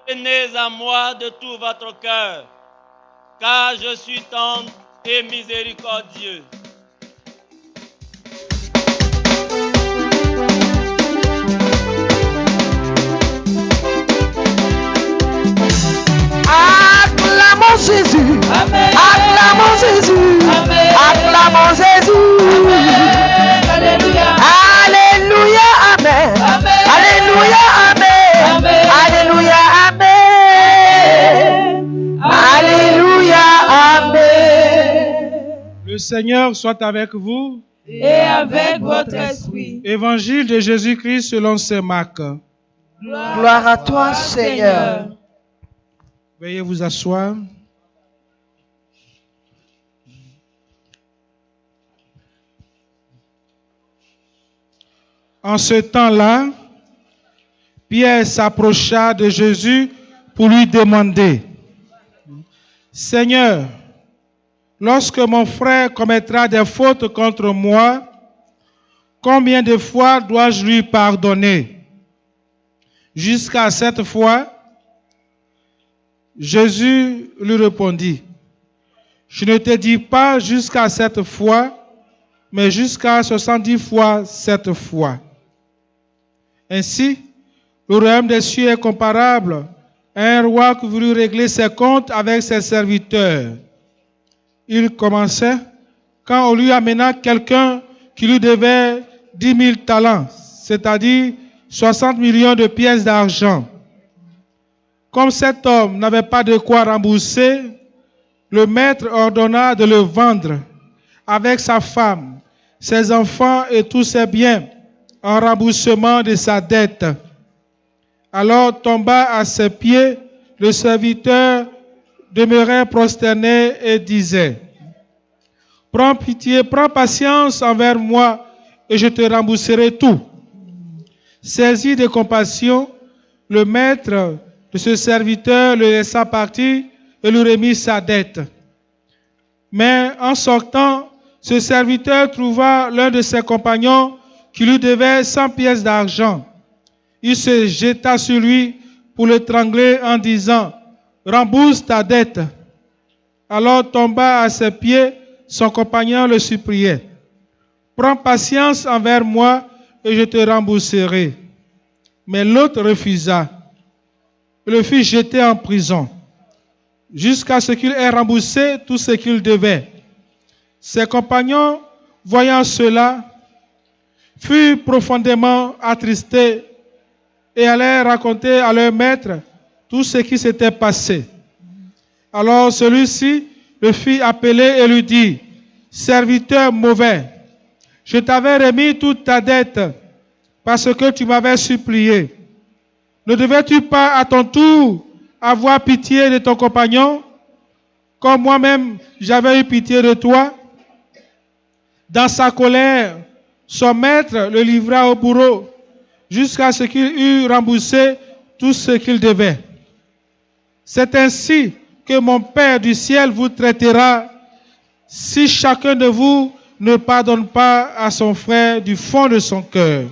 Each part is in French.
Venez à moi de tout votre cœur, car je suis tendre et miséricordieux. Acclamons Jésus. Amen. Acclamons Jésus. Amen. Acclamons Jésus. Amen. Alléluia. Alléluia. Amen. Amen. Alléluia. Amen. Amen. Alléluia. Amen. Alléluia. Amen. Le Seigneur soit avec vous. Et avec votre esprit. Évangile de Jésus-Christ selon saint Marc. Gloire à toi, Seigneur. Veuillez vous asseoir. En ce temps-là, Pierre s'approcha de Jésus pour lui demander: Seigneur, lorsque mon frère commettra des fautes contre moi, combien de fois dois-je lui pardonner? Jusqu'à 7 fois? Jésus lui répondit: Je ne te dis pas jusqu'à 7 fois, mais jusqu'à 70 fois 7 fois. Ainsi, le royaume des cieux est comparable à un roi qui voulut régler ses comptes avec ses serviteurs. Il commençait quand on lui amena quelqu'un qui lui devait 10 000 talents, c'est-à-dire 60 millions de pièces d'argent. Comme cet homme n'avait pas de quoi rembourser, le maître ordonna de le vendre avec sa femme, ses enfants et tous ses biens en remboursement de sa dette. Alors tomba à ses pieds, le serviteur demeurait prosterné et disait: Prends pitié, prends patience envers moi et je te rembourserai tout. Saisi de compassion, le maître de ce serviteur le laissa partir et lui remit sa dette. Mais en sortant, ce serviteur trouva l'un de ses compagnons qui lui devait 100 pièces d'argent. Il se jeta sur lui pour l'étrangler en disant: Rembourse ta dette. Alors tomba à ses pieds, son compagnon le suppliait: Prends patience envers moi et je te rembourserai. Mais l'autre refusa. Il le fit jeter en prison, jusqu'à ce qu'il ait remboursé tout ce qu'il devait. Ses compagnons, voyant cela, furent profondément attristés et allèrent raconter à leur maître tout ce qui s'était passé. Alors celui-ci le fit appeler et lui dit: Serviteur mauvais, je t'avais remis toute ta dette parce que tu m'avais supplié. Ne devais-tu pas à ton tour avoir pitié de ton compagnon, comme moi-même j'avais eu pitié de toi? Dans sa colère, son maître le livra au bourreau, jusqu'à ce qu'il eût remboursé tout ce qu'il devait. C'est ainsi que mon Père du ciel vous traitera, si chacun de vous ne pardonne pas à son frère du fond de son cœur.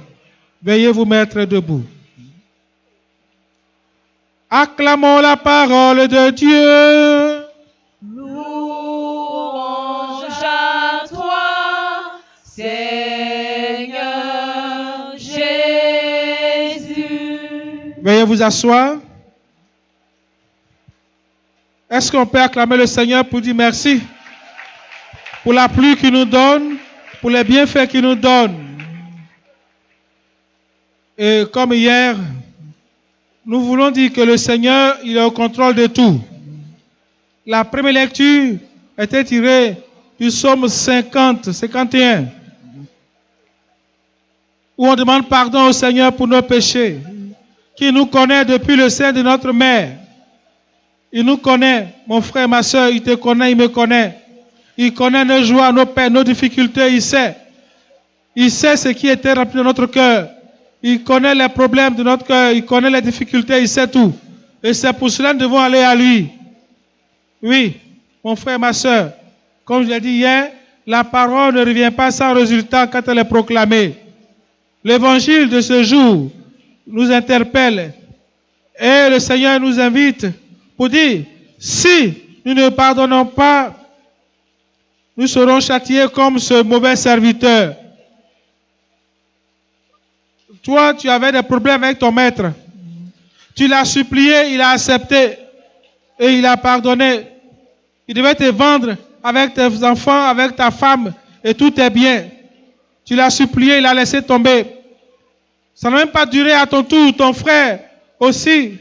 Veuillez vous mettre debout. Acclamons la parole de Dieu. Louange à toi, Seigneur Jésus. Veuillez vous asseoir. Est-ce qu'on peut acclamer le Seigneur pour dire merci pour la pluie qu'il nous donne, pour les bienfaits qu'il nous donne? Et comme hier, nous voulons dire que le Seigneur, il est au contrôle de tout. La première lecture était tirée du psaume 51, où on demande pardon au Seigneur pour nos péchés, qui nous connaît depuis le sein de notre mère. Il nous connaît, mon frère, ma soeur, il te connaît, il me connaît. Il connaît nos joies, nos peines, nos difficultés, il sait. Il sait ce qui était rempli dans notre cœur. Il connaît les problèmes de notre cœur, il connaît les difficultés, il sait tout. Et c'est pour cela que nous devons aller à lui. Oui, mon frère, ma soeur, comme je l'ai dit hier, la parole ne revient pas sans résultat quand elle est proclamée. L'évangile de ce jour nous interpelle Et le Seigneur nous invite pour dire, si nous ne pardonnons pas, nous serons châtiés comme ce mauvais serviteur. Toi, tu avais des problèmes avec ton maître. Tu l'as supplié, il a accepté et il a pardonné. Il devait te vendre avec tes enfants, avec ta femme et tout est bien. Tu l'as supplié, il a laissé tomber. Ça n'a même pas duré à ton tour. Ton frère aussi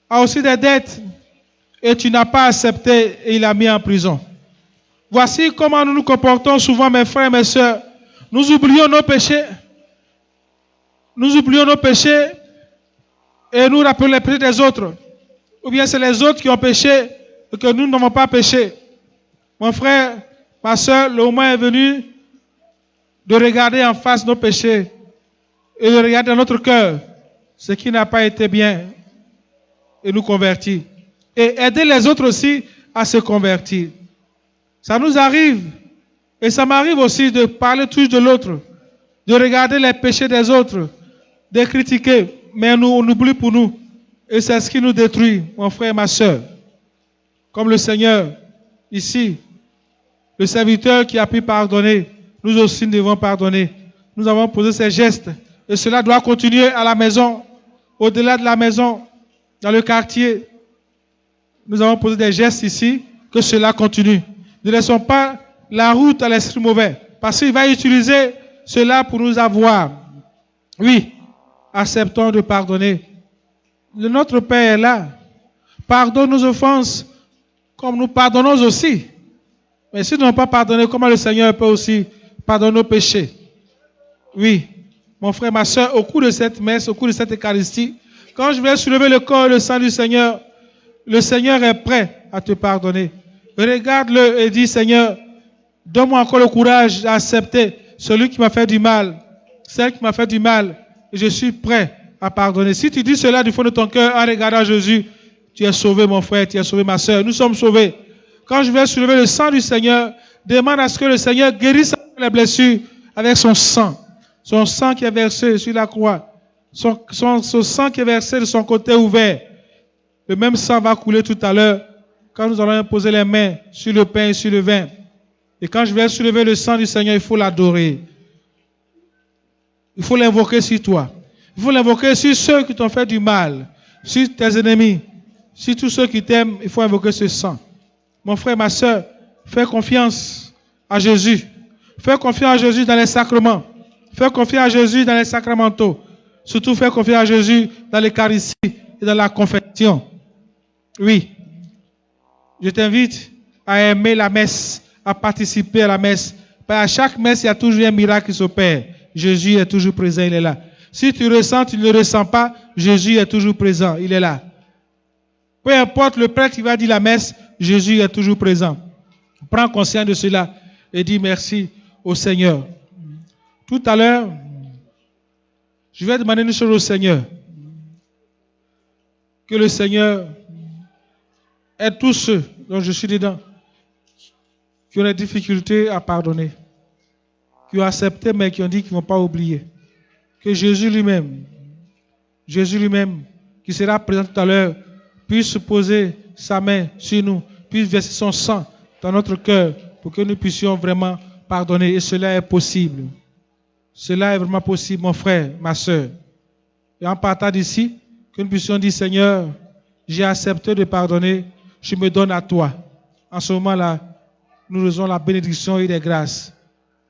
a aussi des dettes et tu n'as pas accepté et il a mis en prison. Voici comment nous nous comportons souvent, mes frères et mes sœurs. Nous oublions nos péchés. Nous oublions nos péchés et nous rappelons les péchés des autres. Ou bien c'est les autres qui ont péché et que nous n'avons pas péché. Mon frère, ma soeur, le moment est venu de regarder en face nos péchés et de regarder dans notre cœur ce qui n'a pas été bien et nous convertir. Et aider les autres aussi à se convertir. Ça nous arrive et ça m'arrive aussi de parler toujours de l'autre, de regarder les péchés des autres, de critiquer, mais on oublie pour nous. Et c'est ce qui nous détruit, mon frère et ma soeur. Comme le Seigneur, ici, le serviteur qui a pu pardonner, nous aussi nous devons pardonner. Nous avons posé ces gestes. Et cela doit continuer à la maison, au-delà de la maison, dans le quartier. Nous avons posé des gestes ici, que cela continue. Ne laissons pas la route à l'esprit mauvais, parce qu'il va utiliser cela pour nous avoir. Oui, acceptons de pardonner. Notre Père est là. Pardonne nos offenses, comme nous pardonnons aussi. Mais si nous n'avons pas pardonné, comment le Seigneur peut aussi pardonner nos péchés? Oui, mon frère, ma soeur, au cours de cette messe, au cours de cette Eucharistie, quand je vais soulever le corps et le sang du Seigneur, le Seigneur est prêt à te pardonner. Regarde-le et dis, Seigneur, donne-moi encore le courage d'accepter celui qui m'a fait du mal, celle qui m'a fait du mal, et je suis prêt à pardonner. Si tu dis cela du fond de ton cœur en regardant Jésus, tu es sauvé, mon frère, tu es sauvé, ma soeur. Nous sommes sauvés. Quand je vais soulever le sang du Seigneur, demande à ce que le Seigneur guérisse les blessures avec son sang. Son sang qui est versé sur la croix. Son sang qui est versé de son côté ouvert. Le même sang va couler tout à l'heure quand nous allons imposer les mains sur le pain et sur le vin. Et quand je vais soulever le sang du Seigneur, il faut l'adorer. Il faut l'invoquer sur toi. Il faut l'invoquer sur ceux qui t'ont fait du mal, sur tes ennemis, sur tous ceux qui t'aiment. Il faut invoquer ce sang. Mon frère, ma soeur, fais confiance à Jésus. Fais confiance à Jésus dans les sacrements. Fais confiance à Jésus dans les sacramentaux. Surtout, fais confiance à Jésus dans l'Eucharistie et dans la confession. Oui. Je t'invite à aimer la messe, à participer à la messe. À chaque messe, il y a toujours un miracle qui s'opère. Jésus est toujours présent, il est là. Si tu ressens, tu ne le ressens pas, Jésus est toujours présent, il est là. Peu importe le prêtre qui va dire la messe, Jésus est toujours présent. Prends conscience de cela et dis merci au Seigneur. Tout à l'heure, je vais demander une chose au Seigneur. Que le Seigneur aide tous ceux dont je suis dedans, qui ont des difficultés à pardonner, qui ont accepté mais qui ont dit qu'ils ne vont pas oublier. Que Jésus lui-même, qui sera présent tout à l'heure, puisse poser sa main sur nous, puisse verser son sang dans notre cœur pour que nous puissions vraiment pardonner. Et cela est possible. Cela est vraiment possible, mon frère, ma soeur. Et en partant d'ici, que nous puissions dire, Seigneur, j'ai accepté de pardonner, je me donne à toi. En ce moment-là, nous faisons la bénédiction et les grâces.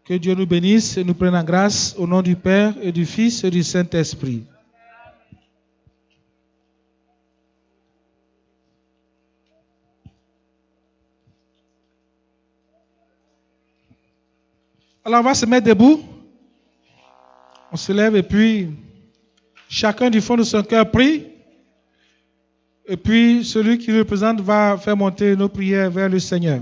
Que Dieu nous bénisse et nous prenne en grâce au nom du Père et du Fils et du Saint-Esprit. Alors on va se mettre debout. On se lève et puis chacun du fond de son cœur prie. Et puis celui qui le représente va faire monter nos prières vers le Seigneur.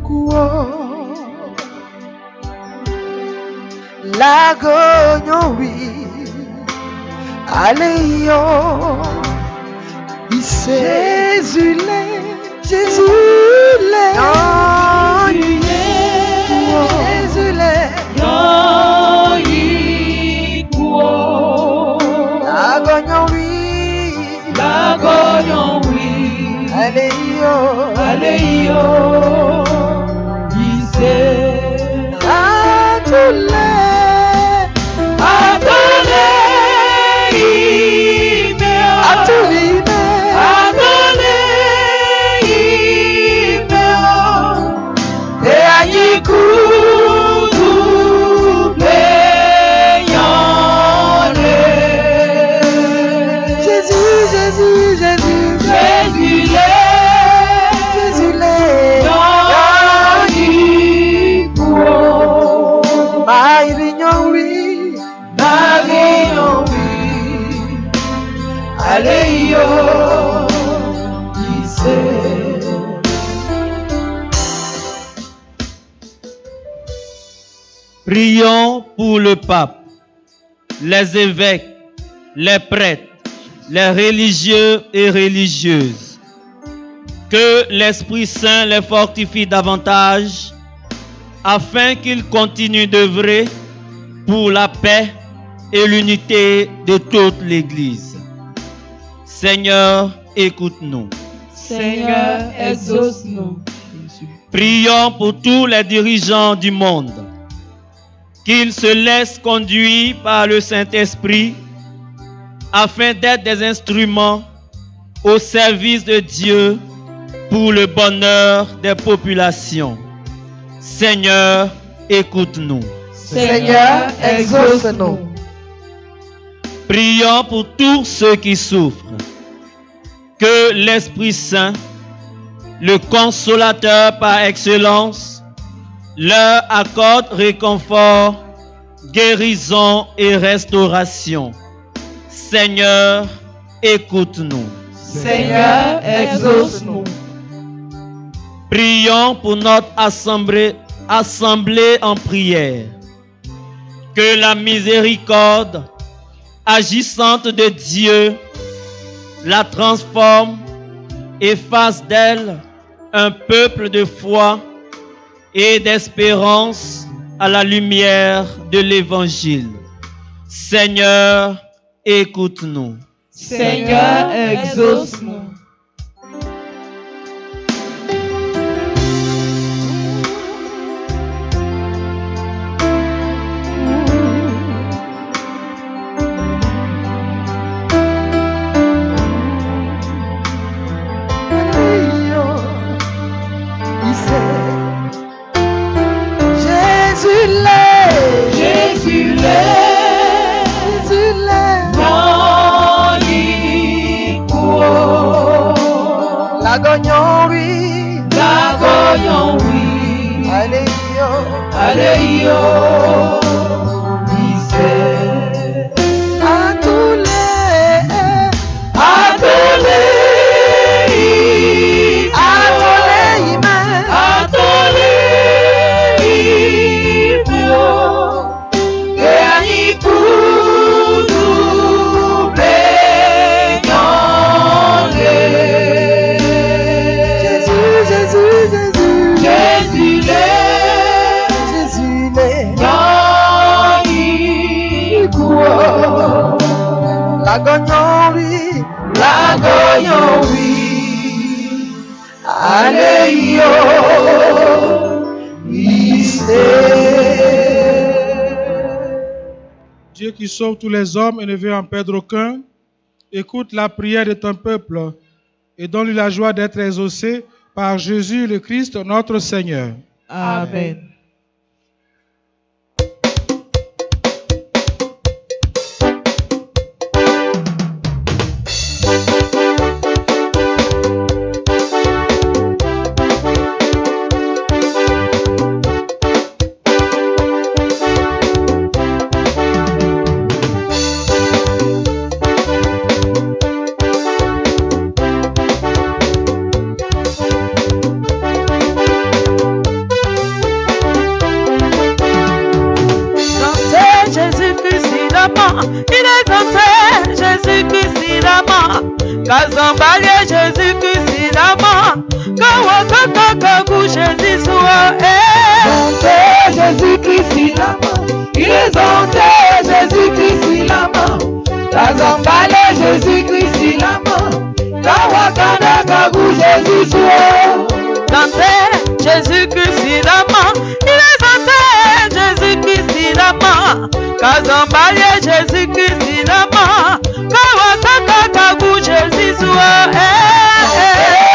kuo lagonyo wi aleyo Jésus l'est Jésus l'est Jésus l'est lagonyo wi aleyo Prions pour le pape, les évêques, les prêtres, les religieux et religieuses. Que l'Esprit Saint les fortifie davantage afin qu'ils continuent d'œuvrer pour la paix et l'unité de toute l'Église. Seigneur, écoute-nous. Seigneur, exauce-nous. Prions pour tous les dirigeants du monde, qu'ils se laissent conduire par le Saint-Esprit afin d'être des instruments au service de Dieu pour le bonheur des populations. Seigneur, écoute-nous. Seigneur, exauce-nous. Prions pour tous ceux qui souffrent. Que l'Esprit Saint, le consolateur par excellence, leur accorde réconfort, guérison et restauration. Seigneur, écoute-nous. Seigneur, exauce-nous. Prions pour notre assemblée en prière. Que la miséricorde agissante de Dieu la transforme et fasse d'elle un peuple de foi et d'espérance à la lumière de l'Évangile. Seigneur, écoute-nous. Seigneur, exauce-nous. Dieu qui sauve tous les hommes et ne veut en perdre aucun, écoute la prière de ton peuple et donne-lui la joie d'être exaucé par Jésus le Christ, notre Seigneur. Amen. il est entré, Jésus-Christ, il a mort. Kazambalia, Jésus-Christ, il a mort. Kawakakakaku, Jésus soit. Jésus-Christ, il a mort. Il est entré, Jésus-Christ, il a mort. Kazambalia, Jésus-Christ, il a mort. Kawakakakaku, Jésus soit. Dante, Jésus-Christ, il a mort. Il est entré, Jésus-Christ, il a mort. Kazambalia, Jésus-Christ, il a mort. Kawakakakaku, Jésus soit.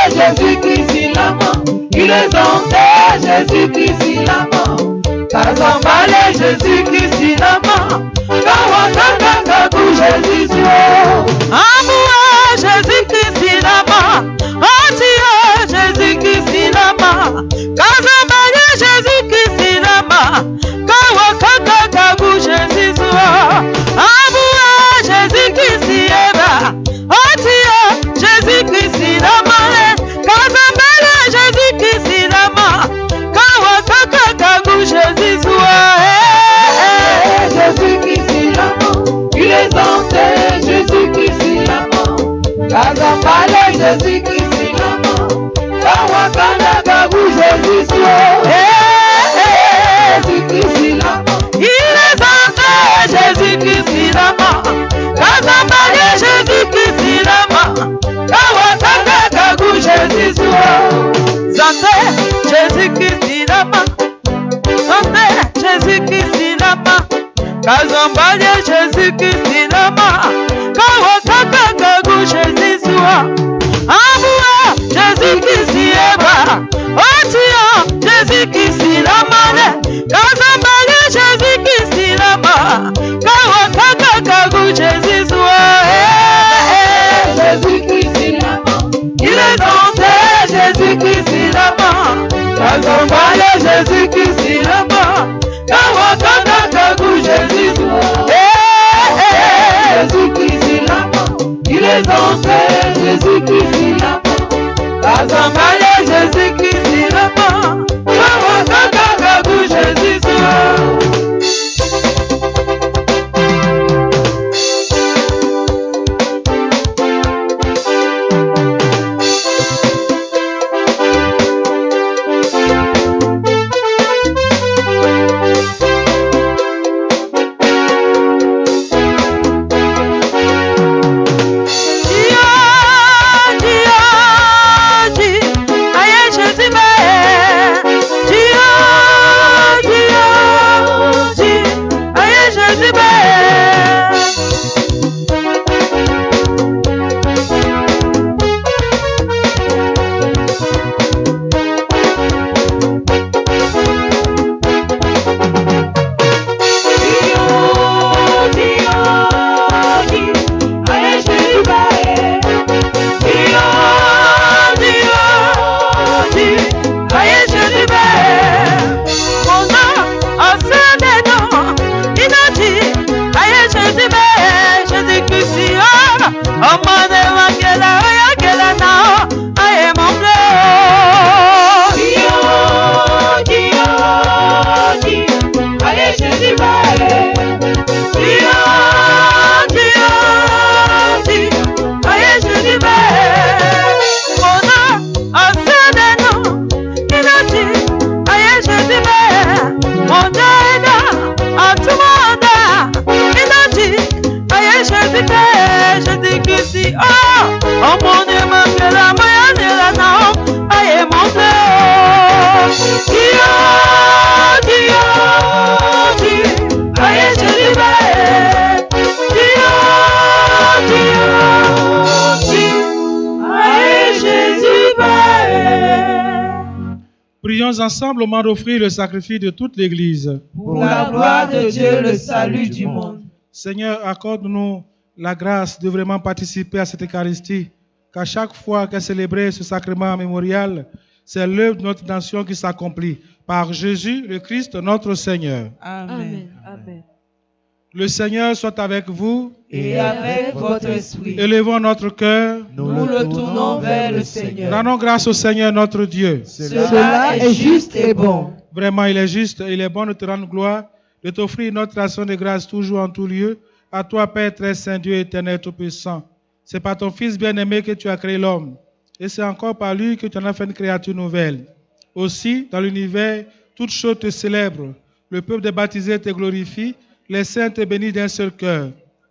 Jésus-Christ, il a mort. Il est entré, Jésus-Christ, il a mort. Kazambalia, Jésus-Christ, il a mort. Kawakakakaku, Jésus soit. Amour, Jésus-Christ, il a mort. Atiya, Jésus-Christ, il a mort. Kazambalia, Jésus-Christ, il a mort. Kawakakakaku, Jésus soit. Amour, Jésus-Christ, il est mort. Atiya, Jésus-Christ, il a mort. Kazambalia, Jésus-Christ, il a mort. Kawakakakaku, Jésus soit. Jésus-Christ, il a mort. Il est entré, Jésus-Christ, il a mort. Kazambalia, Jésus-Christ, il a mort. Kawakakakaku, Jésus soit. Jésus-Christ, il a mort. Il est entré, Jésus-Christ, il a mort. Kazambalia, Jésus-Christ, il a mort. Kawakakakaku, Jésus soit. Santé, Jésus-Christ, il a mort. Santé, Jésus-Christ, il a mort. Kazambalia, Jésus-Christ, il a mort. Kawakakakaku, Jésus soit. Amour, Jésus-Christ, il est mort. Otiya, Jésus-Christ, il a mort. Kazambalia, Jésus-Christ, il a mort. Kawakakakaku, Jésus soit. Jésus-Christ, il a mort. Il est entré, Jésus-Christ, il a mort. Kazambalia, Jésus-Christ, il a mort. Kawakakakaku, Jésus soit. Jésus-Christ, il a mort. Il est entré, Jésus-Christ, il a mort. Kazambalia, Jésus-Christ, il a mort. Kawakakakaku, Jésus soit. Prions ensemble au moment d'offrir le sacrifice de toute l'Église. Pour la gloire de Dieu, le salut du monde. Seigneur, accorde-nous la grâce de vraiment participer à cette Eucharistie, qu'à chaque fois qu'est célébré ce sacrement mémorial, c'est l'œuvre de notre nation qui s'accomplit. Par Jésus, le Christ, notre Seigneur. Amen. Amen. Le Seigneur soit avec vous. Et avec votre esprit. Élevons notre cœur. Nous le tournons vers le Seigneur. Rendons grâce au Seigneur notre Dieu. Cela est juste et bon. Vraiment, il est juste et il est bon de te rendre gloire, de t'offrir notre action de grâce toujours en tout lieu, À toi, Père très saint, Dieu éternel, tout-puissant. C'est par ton Fils bien-aimé que tu as créé l'homme. Et c'est encore par lui que tu en as fait une créature nouvelle. Aussi, dans l'univers, toutes choses te célèbrent. Le peuple des baptisés te glorifie. Les saints te bénissent d'un seul cœur.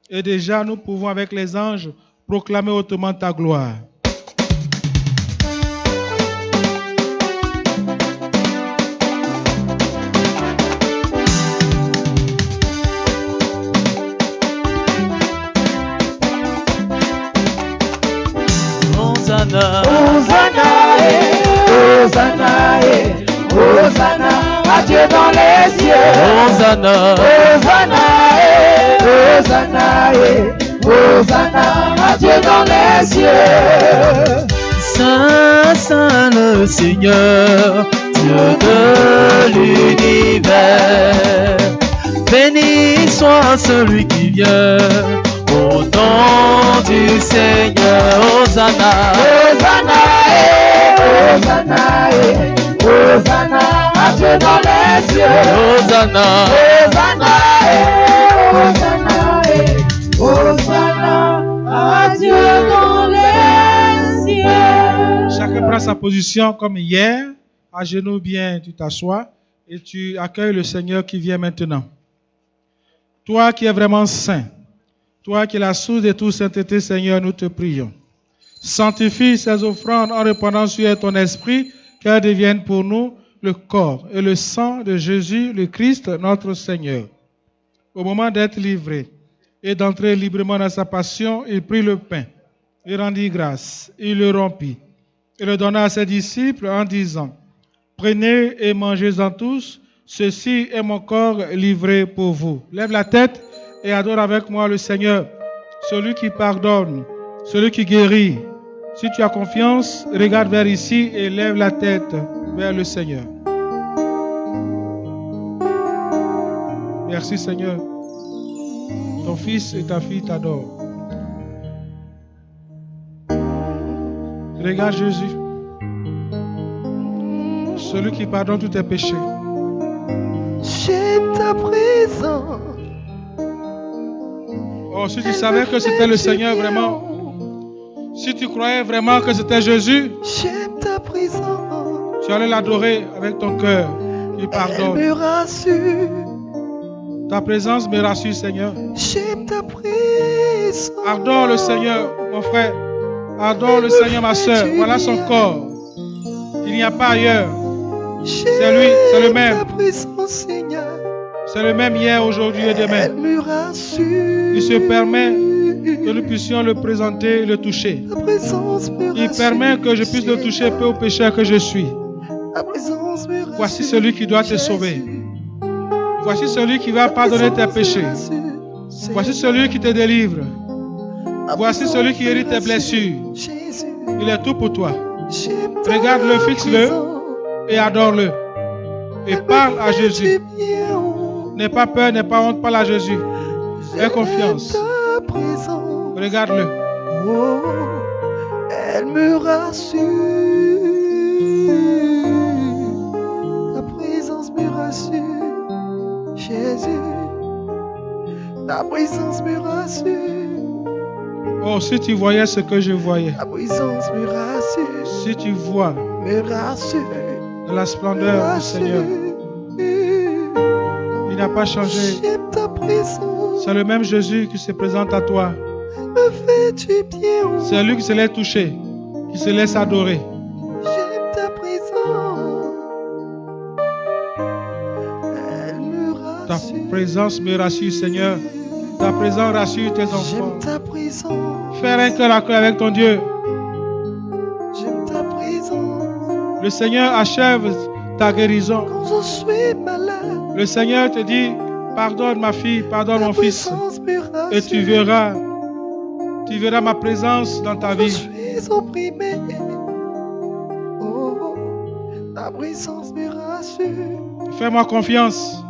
Et déjà, nous pouvons, avec les anges, proclamer hautement ta gloire. Hosanna, Hosanna, Hosanna, Hosanna, à Dieu dans les cieux. Hosanna, Hosanna, Hosanna, Hosanna, à Dieu dans les cieux. Saint, Saint le Seigneur, Dieu de l'univers. Béni soit celui qui vient au nom du Seigneur. Hosanna, Hosanna, Hosanna, Hosanna, à Dieu dans les cieux. Hosanna, Hosanna, Hosanna, Hosanna, à Dieu dans les cieux. Chacun prend sa position comme hier. À genoux bien, tu t'assois et tu accueilles le Seigneur qui vient maintenant. Toi qui es vraiment saint, toi qui es la source de toute sainteté, Seigneur, nous te prions. Sanctifie ces offrandes en répandant sur ton esprit, qu'elles deviennent pour nous le corps et le sang de Jésus, le Christ, notre Seigneur. Au moment d'être livré et d'entrer librement dans sa passion, il prit le pain, il rendit grâce, il le rompit, et le donna à ses disciples en disant, « Prenez et mangez-en tous, ceci est mon corps livré pour vous. » Lève la tête et adore avec moi le Seigneur, celui qui pardonne, celui qui guérit. Si tu as confiance, regarde vers ici et lève la tête vers le Seigneur. Merci Seigneur. Ton fils et ta fille t'adorent. Regarde Jésus, celui qui pardonne tous tes péchés. J'aime ta présence. Oh, si tu savais que c'était le Seigneur vraiment, si tu croyais vraiment que c'était Jésus, J'aime ta présence. tu allais l'adorer avec ton cœur. Il Elle pardonne. me rassure. Ta présence me rassure, Seigneur. J'aime ta présence. Adore le Seigneur, mon frère. Adore le Seigneur, ma soeur. Voilà son corps. Il n'y a pas ailleurs. C'est lui, c'est le même. Ta présence, Seigneur. C'est le même hier, aujourd'hui et demain. Elle me rassure. Il se permet que nous puissions le présenter et le toucher. Ta présence me rassure. Il permet que je puisse le toucher peu au pécheur que je suis. Ta présence me rassure. Voici celui qui doit te sauver. Voici celui qui va pardonner tes péchés. Voici celui qui te délivre. Voici celui qui guérit tes blessures. Jésus. Il est tout pour toi. J'aime ta Regarde-le, fixe-le présence. et adore-le. Et parle à Jésus. Bien. N'aie pas peur, n'aie pas honte, parle à Jésus. Aie confiance. Ta présence. Regarde-le. Oh, elle me rassure. Ta présence me rassure. Jésus, ta présence me rassure. Oh, si tu voyais ce que je voyais. Ta présence me rassure. Si tu vois Me rassure. la splendeur du Seigneur. Il n'a pas changé. J'aime ta présence. C'est le même Jésus qui se présente à toi. Me fais du bien. C'est lui qui se laisse toucher, qui se laisse adorer. J'aime ta présence. Elle me Ta rassure. présence me rassure, Seigneur. Ta présence rassure tes enfants. J'aime ta présence. Fais un cœur à cœur avec ton Dieu. J'aime ta présence. Le Seigneur achève ta guérison. Quand je suis malade. Le Seigneur te dit, pardonne ma fille, pardonne mon fils. Et tu verras ma présence dans ta Je vie. suis opprimé. Oh, ta présence me rassure. Fais-moi confiance.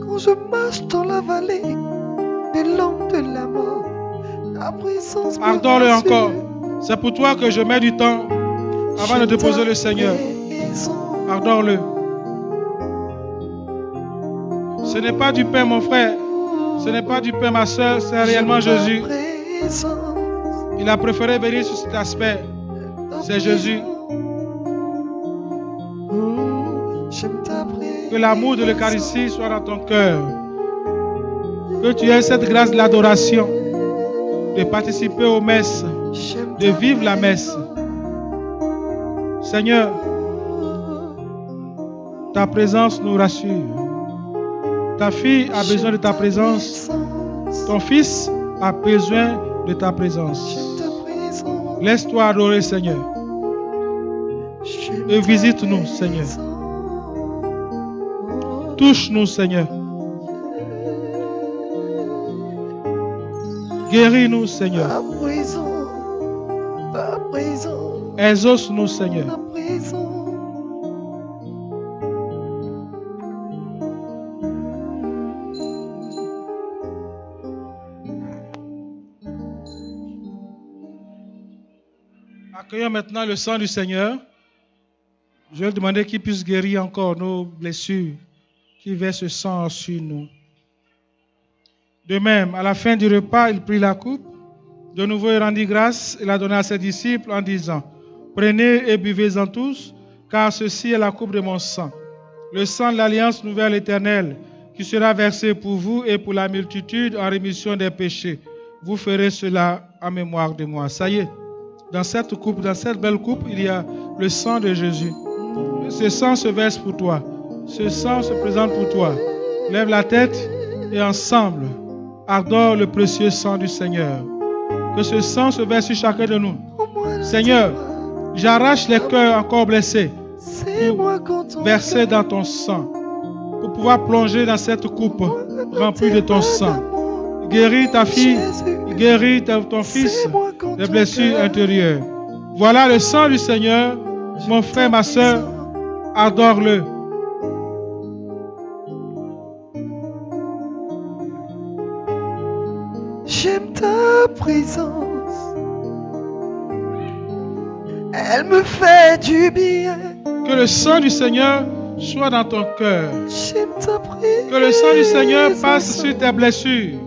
Quand je marche dans la vallée de l'ombre de la mort, ta présence me Adore-le rassure. encore. C'est pour toi que je mets du temps avant de déposer le Seigneur. Adore-le. Ce n'est pas du pain, mon frère. Ce n'est pas du pain, ma soeur, c'est réellement Jésus. Il a préféré venir sur cet aspect. C'est Jésus. Que l'amour de l'Eucharistie soit dans ton cœur. Que tu aies cette grâce de l'adoration, de participer aux messes, de vivre la messe. Seigneur, ta présence nous rassure. Ta fille a besoin de ta présence. Ton fils a besoin de ta présence. Laisse-toi adorer, Seigneur. Et visite-nous, Seigneur. Touche-nous, Seigneur. Guéris-nous, Seigneur. Exauce-nous, Seigneur. Accueillons maintenant le sang du Seigneur. Je vais demander qu'il puisse guérir encore nos blessures, qu'il verse ce sang sur nous. De même, à la fin du repas, il prit la coupe. De nouveau, il rendit grâce et la donna à ses disciples en disant: Prenez et buvez-en tous, car ceci est la coupe de mon sang, le sang de l'alliance nouvelle éternelle, qui sera versé pour vous et pour la multitude en rémission des péchés. Vous ferez cela en mémoire de moi. Ça y est, dans cette coupe, dans cette belle coupe, il y a le sang de Jésus. Ce sang se verse pour toi. Ce sang se présente pour toi. Lève la tête et ensemble, adore le précieux sang du Seigneur. Que ce sang se verse sur chacun de nous. Seigneur, j'arrache les cœurs encore blessés pour verser dans ton sang, pour pouvoir plonger dans cette coupe remplie de ton sang. Guéris ta fille, guéris ton fils des blessures intérieures. Voilà le sang du Seigneur. Mon frère, ma soeur, adore-le. J'aime ta présence, elle me fait du bien. Que le sang du Seigneur soit dans ton cœur. J'aime ta présence. Que le sang du Seigneur passe sur tes blessures.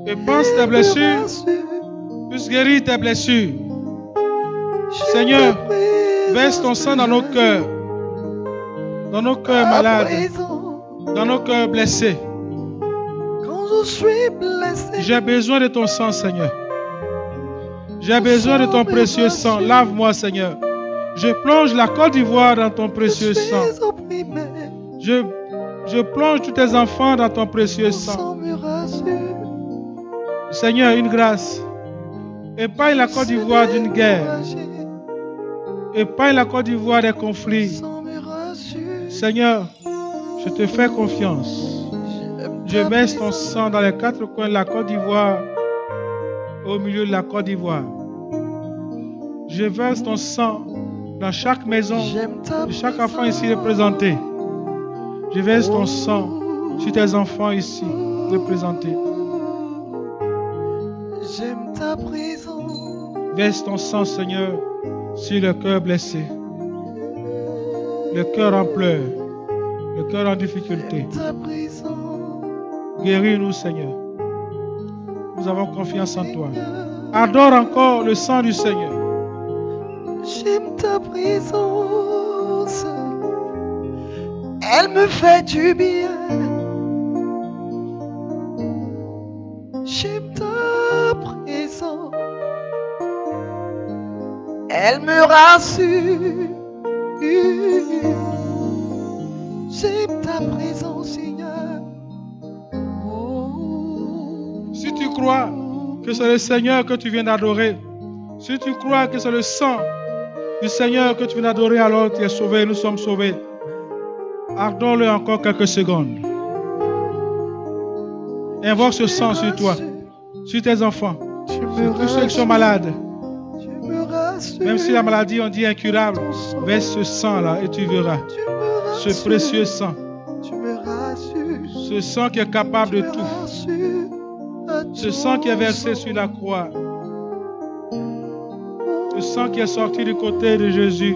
Et pense tes blessures, puisse guérir tes blessures. Seigneur, verse ton sang dans nos cœurs malades, dans nos cœurs blessés. J'ai besoin de ton sang, Seigneur. J'ai besoin de ton précieux sang. Lave-moi, Seigneur. Je plonge la Côte d'Ivoire dans ton précieux sang. Je plonge tous tes enfants dans ton précieux sang. Seigneur, une grâce. Épargne la Côte d'Ivoire d'une guerre. Épargne la Côte d'Ivoire des conflits. Seigneur, je te fais confiance. Je verse ton sang dans les quatre coins de la Côte d'Ivoire, au milieu de la Côte d'Ivoire. Je verse ton sang dans chaque maison, de chaque enfant ici représenté. Je verse ton sang sur tes enfants ici représentés. J'aime ta présence. Verse ton sang, Seigneur, sur le cœur blessé, le cœur en pleurs, le cœur en difficulté. Ta présence. Guéris-nous, Seigneur. Nous avons confiance en toi. Adore encore le sang du Seigneur. J'aime ta présence. Elle me fait du bien. J'aime ta présence. Elle me rassure. J'aime ta présence, Seigneur. Si tu crois que c'est le Seigneur que tu viens d'adorer, si tu crois que c'est le sang du Seigneur que tu viens d'adorer, alors tu es sauvé, nous sommes sauvés. Adore-le encore quelques secondes. Invoque ce sang sur toi, sur tes enfants, sur tous ceux qui sont malades. Même si la maladie, on dit incurable, verse ce sang-là et tu verras. Ce précieux sang. Ce sang qui est capable de tout. Ce sang qui est versé sur la croix. Ce sang qui est sorti du côté de Jésus.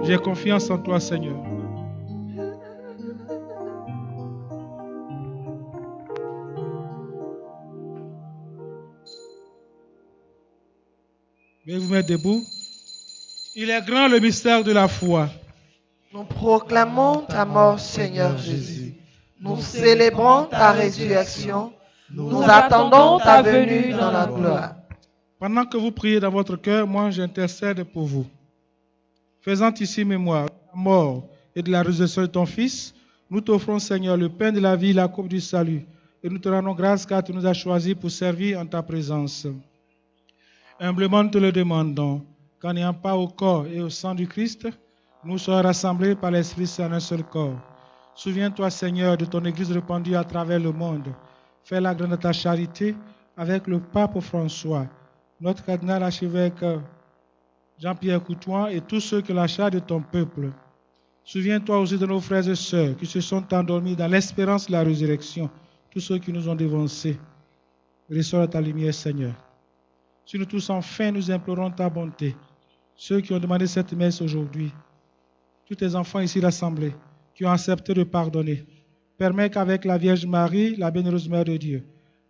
J'ai confiance en toi, Seigneur. mettre debout. Il est grand le mystère de la foi. Nous proclamons ta mort, Seigneur Jésus. Nous célébrons ta résurrection. Nous attendons ta venue dans la gloire. Pendant que vous priez dans votre cœur, moi j'intercède pour vous. Faisant ici mémoire de la mort et de la résurrection de ton Fils, nous t'offrons, Seigneur, le pain de la vie, la coupe du salut. Et nous te rendons grâce car tu nous as choisis pour servir en ta présence. Humblement nous te le demandons, qu'en n'ayant pas au corps et au sang du Christ, nous soyons rassemblés par l'Esprit Saint en un seul corps. Souviens-toi, Seigneur, de ton Église répandue à travers le monde. Fais la grande de ta charité avec le pape François, notre cardinal archevêque Jean-Pierre Coutoin et tous ceux qui ont la charge de ton peuple. Souviens-toi aussi de nos frères et sœurs qui se sont endormis dans l'espérance de la résurrection, tous ceux qui nous ont dévancés. Ressors ta lumière, Seigneur. Si nous tous enfin nous implorons ta bonté, ceux qui ont demandé cette messe aujourd'hui, tous tes enfants ici rassemblés, qui ont accepté de pardonner, permets qu'avec la Vierge Marie, la bienheureuse Mère de Dieu,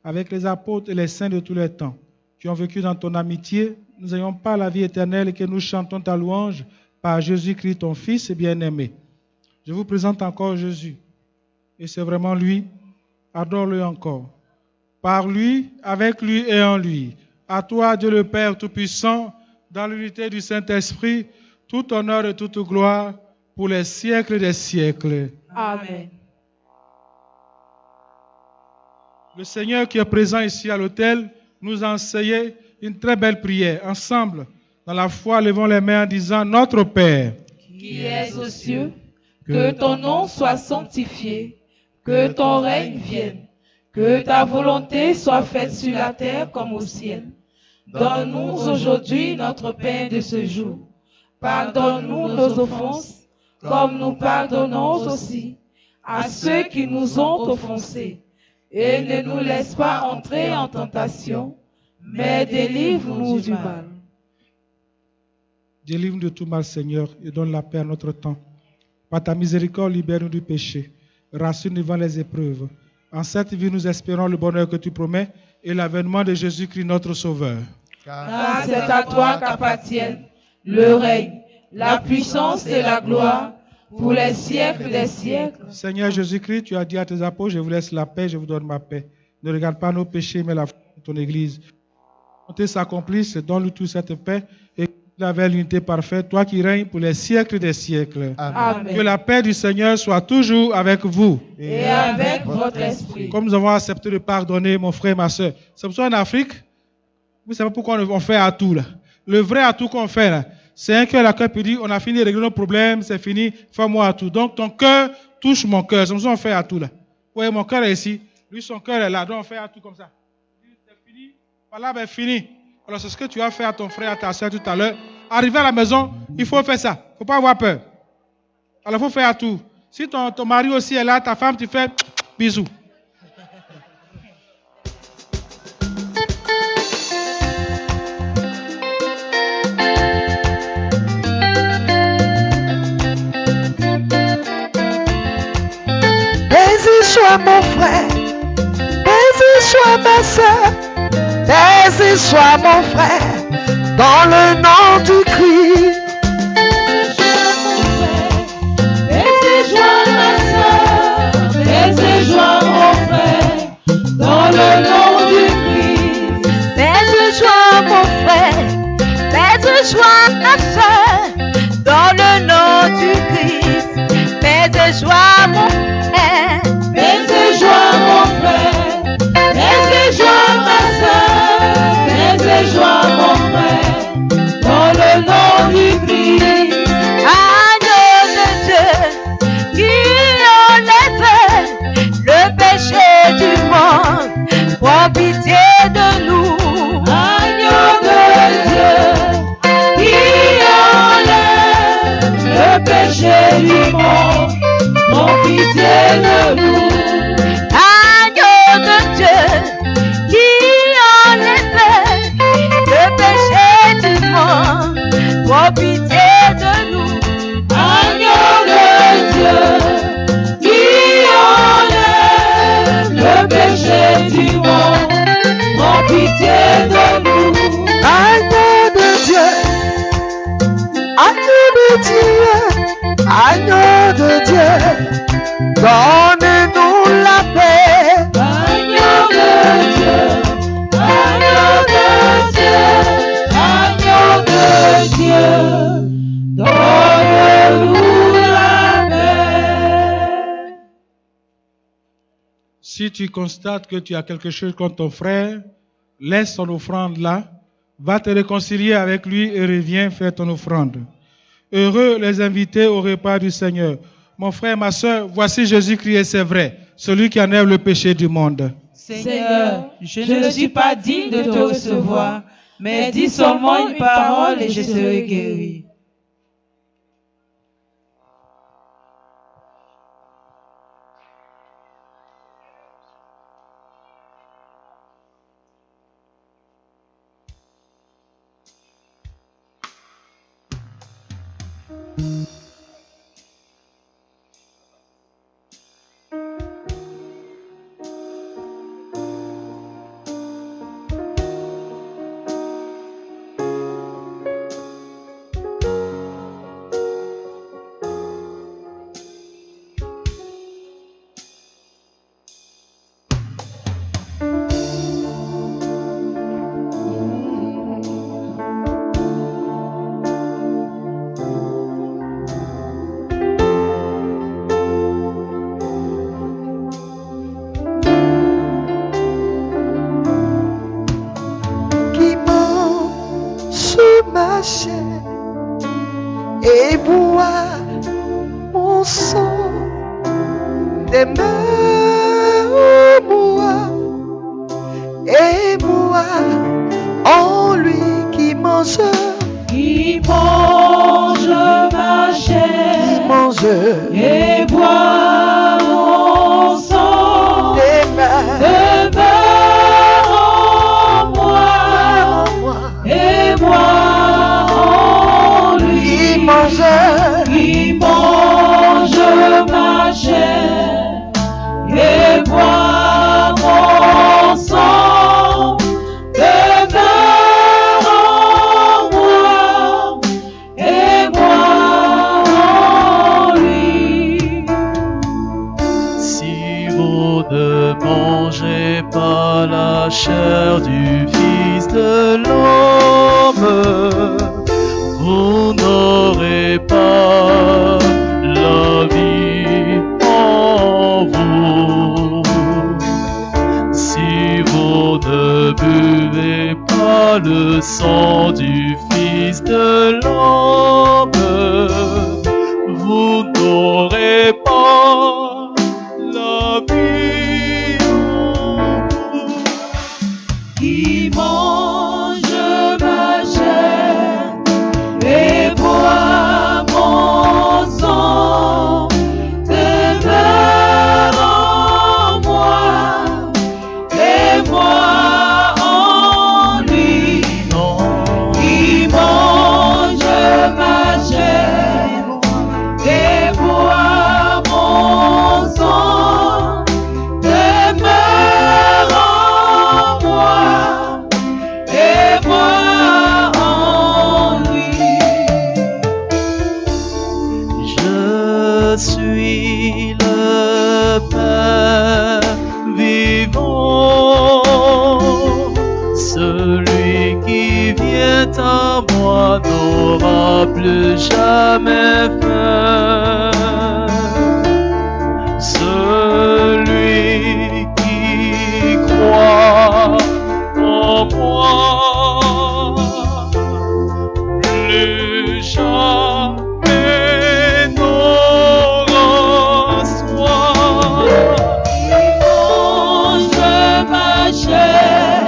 avec les apôtres et les saints de tous les temps, qui ont vécu dans ton amitié, nous ayons pas la vie éternelle et que nous chantons ta louange par Jésus-Christ, ton Fils bien-aimé. Je vous présente encore Jésus. Et c'est vraiment lui. Adore-le encore. Par lui, avec lui et en lui. À toi, Dieu le Père Tout-Puissant, dans l'unité du Saint-Esprit, tout honneur et toute gloire pour les siècles des siècles. Amen. Le Seigneur qui est présent ici à l'autel nous a enseigné une très belle prière. Ensemble, dans la foi, levons les mains en disant: Notre Père, Qui es aux cieux, que ton nom soit sanctifié, que ton règne vienne, que ta volonté soit faite sur la terre comme au ciel. Donne-nous aujourd'hui notre pain de ce jour. Pardonne-nous nos offenses, comme nous pardonnons aussi à ceux qui nous ont offensés. Et ne nous laisse pas entrer en tentation, mais délivre-nous du mal. délivre-nous de tout mal, Seigneur, et donne la paix à notre temps. Par ta miséricorde, libère-nous du péché. Rassure-nous devant les épreuves. En cette vie, nous espérons le bonheur que tu promets et l'avènement de Jésus-Christ, notre Sauveur. Car c'est à toi qu'appartiennent le règne, la puissance et la gloire pour les siècles des siècles. Seigneur Jésus-Christ, tu as dit à tes apôtres: je vous laisse la paix, je vous donne ma paix. Ne regarde pas nos péchés, mais la foi de ton Église. Que s'accomplisse, donne-lui toute cette paix et avec l'unité parfaite, toi qui règnes pour les siècles des siècles. Amen. Que la paix du Seigneur soit toujours avec vous. Et avec votre esprit. Comme nous avons accepté de pardonner, mon frère et ma soeur. C'est pour ça en Afrique, vous savez pourquoi on fait à tout là. Le vrai à tout qu'on fait là, c'est un cœur à cœur qui dit: on a fini de régler nos problèmes, c'est fini, fais-moi à tout. Donc ton cœur touche mon cœur. C'est pour ça qu'on fait à tout là. Vous voyez, mon cœur est ici, lui son cœur est là, donc on fait à tout comme ça. C'est fini, voilà, ben fini. Alors c'est ce que tu as fait à ton frère, à ta soeur tout à l'heure. Arrivé à la maison, il faut faire ça. Il ne faut pas avoir peur. Alors il faut faire à tout. Si ton mari aussi est là, ta femme, tu fais bisous. Sois mon frère, Jésus soit ma soeur, Jésus soit mon frère, dans le nom du Christ. Jésus soit ma soeur, Jésus soit mon frère, dans le nom du Christ. Jésus soit mon frère, Jésus soit ma soeur, dans le nom du Christ. Jésus soit mon frère. Jésus soit mon frère, Jésus soit ma soeur, Jésus soit mon frère, dans le Dieu, agneau de Dieu, donne-nous la paix. Agneau de Dieu, agneau de Dieu, agneau de Dieu, donne-nous la paix. Si tu constates que tu as quelque chose contre ton frère, laisse ton offrande là, va te réconcilier avec lui et reviens faire ton offrande. Heureux les invités au repas du Seigneur. Mon frère, ma soeur, voici Jésus-Christ et c'est vrai, celui qui enlève le péché du monde. Seigneur, je ne suis pas digne de te recevoir, mais dis seulement une parole et je serai guéri. Et bois mon sang, demeure moi, et moi en lui qui mange ma chair, mange et boit mon sang, demeure en moi, et moi qui mange ma chair et boit mon sang, demeure en moi et moi en lui. Si vous ne mangez pas la chair du Fils de l'homme, vous n'aurez pas la vie en vous. Si vous ne buvez pas le sang du Fils de l'homme, vous n'aurez pas la vie en vous. Qui mange ma chair et boit mon sang, demeure en moi et moi en lui. Qui mange ma chair et boit mon sang, demeure en moi et moi en lui. Je suis le pain vivant, celui qui vient à moi n'aura plus jamais faim. Celui qui croit en moi, plus jamais n'aura soif. Mange ma chair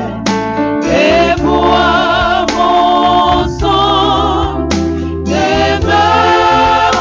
et boit mon sang, demeure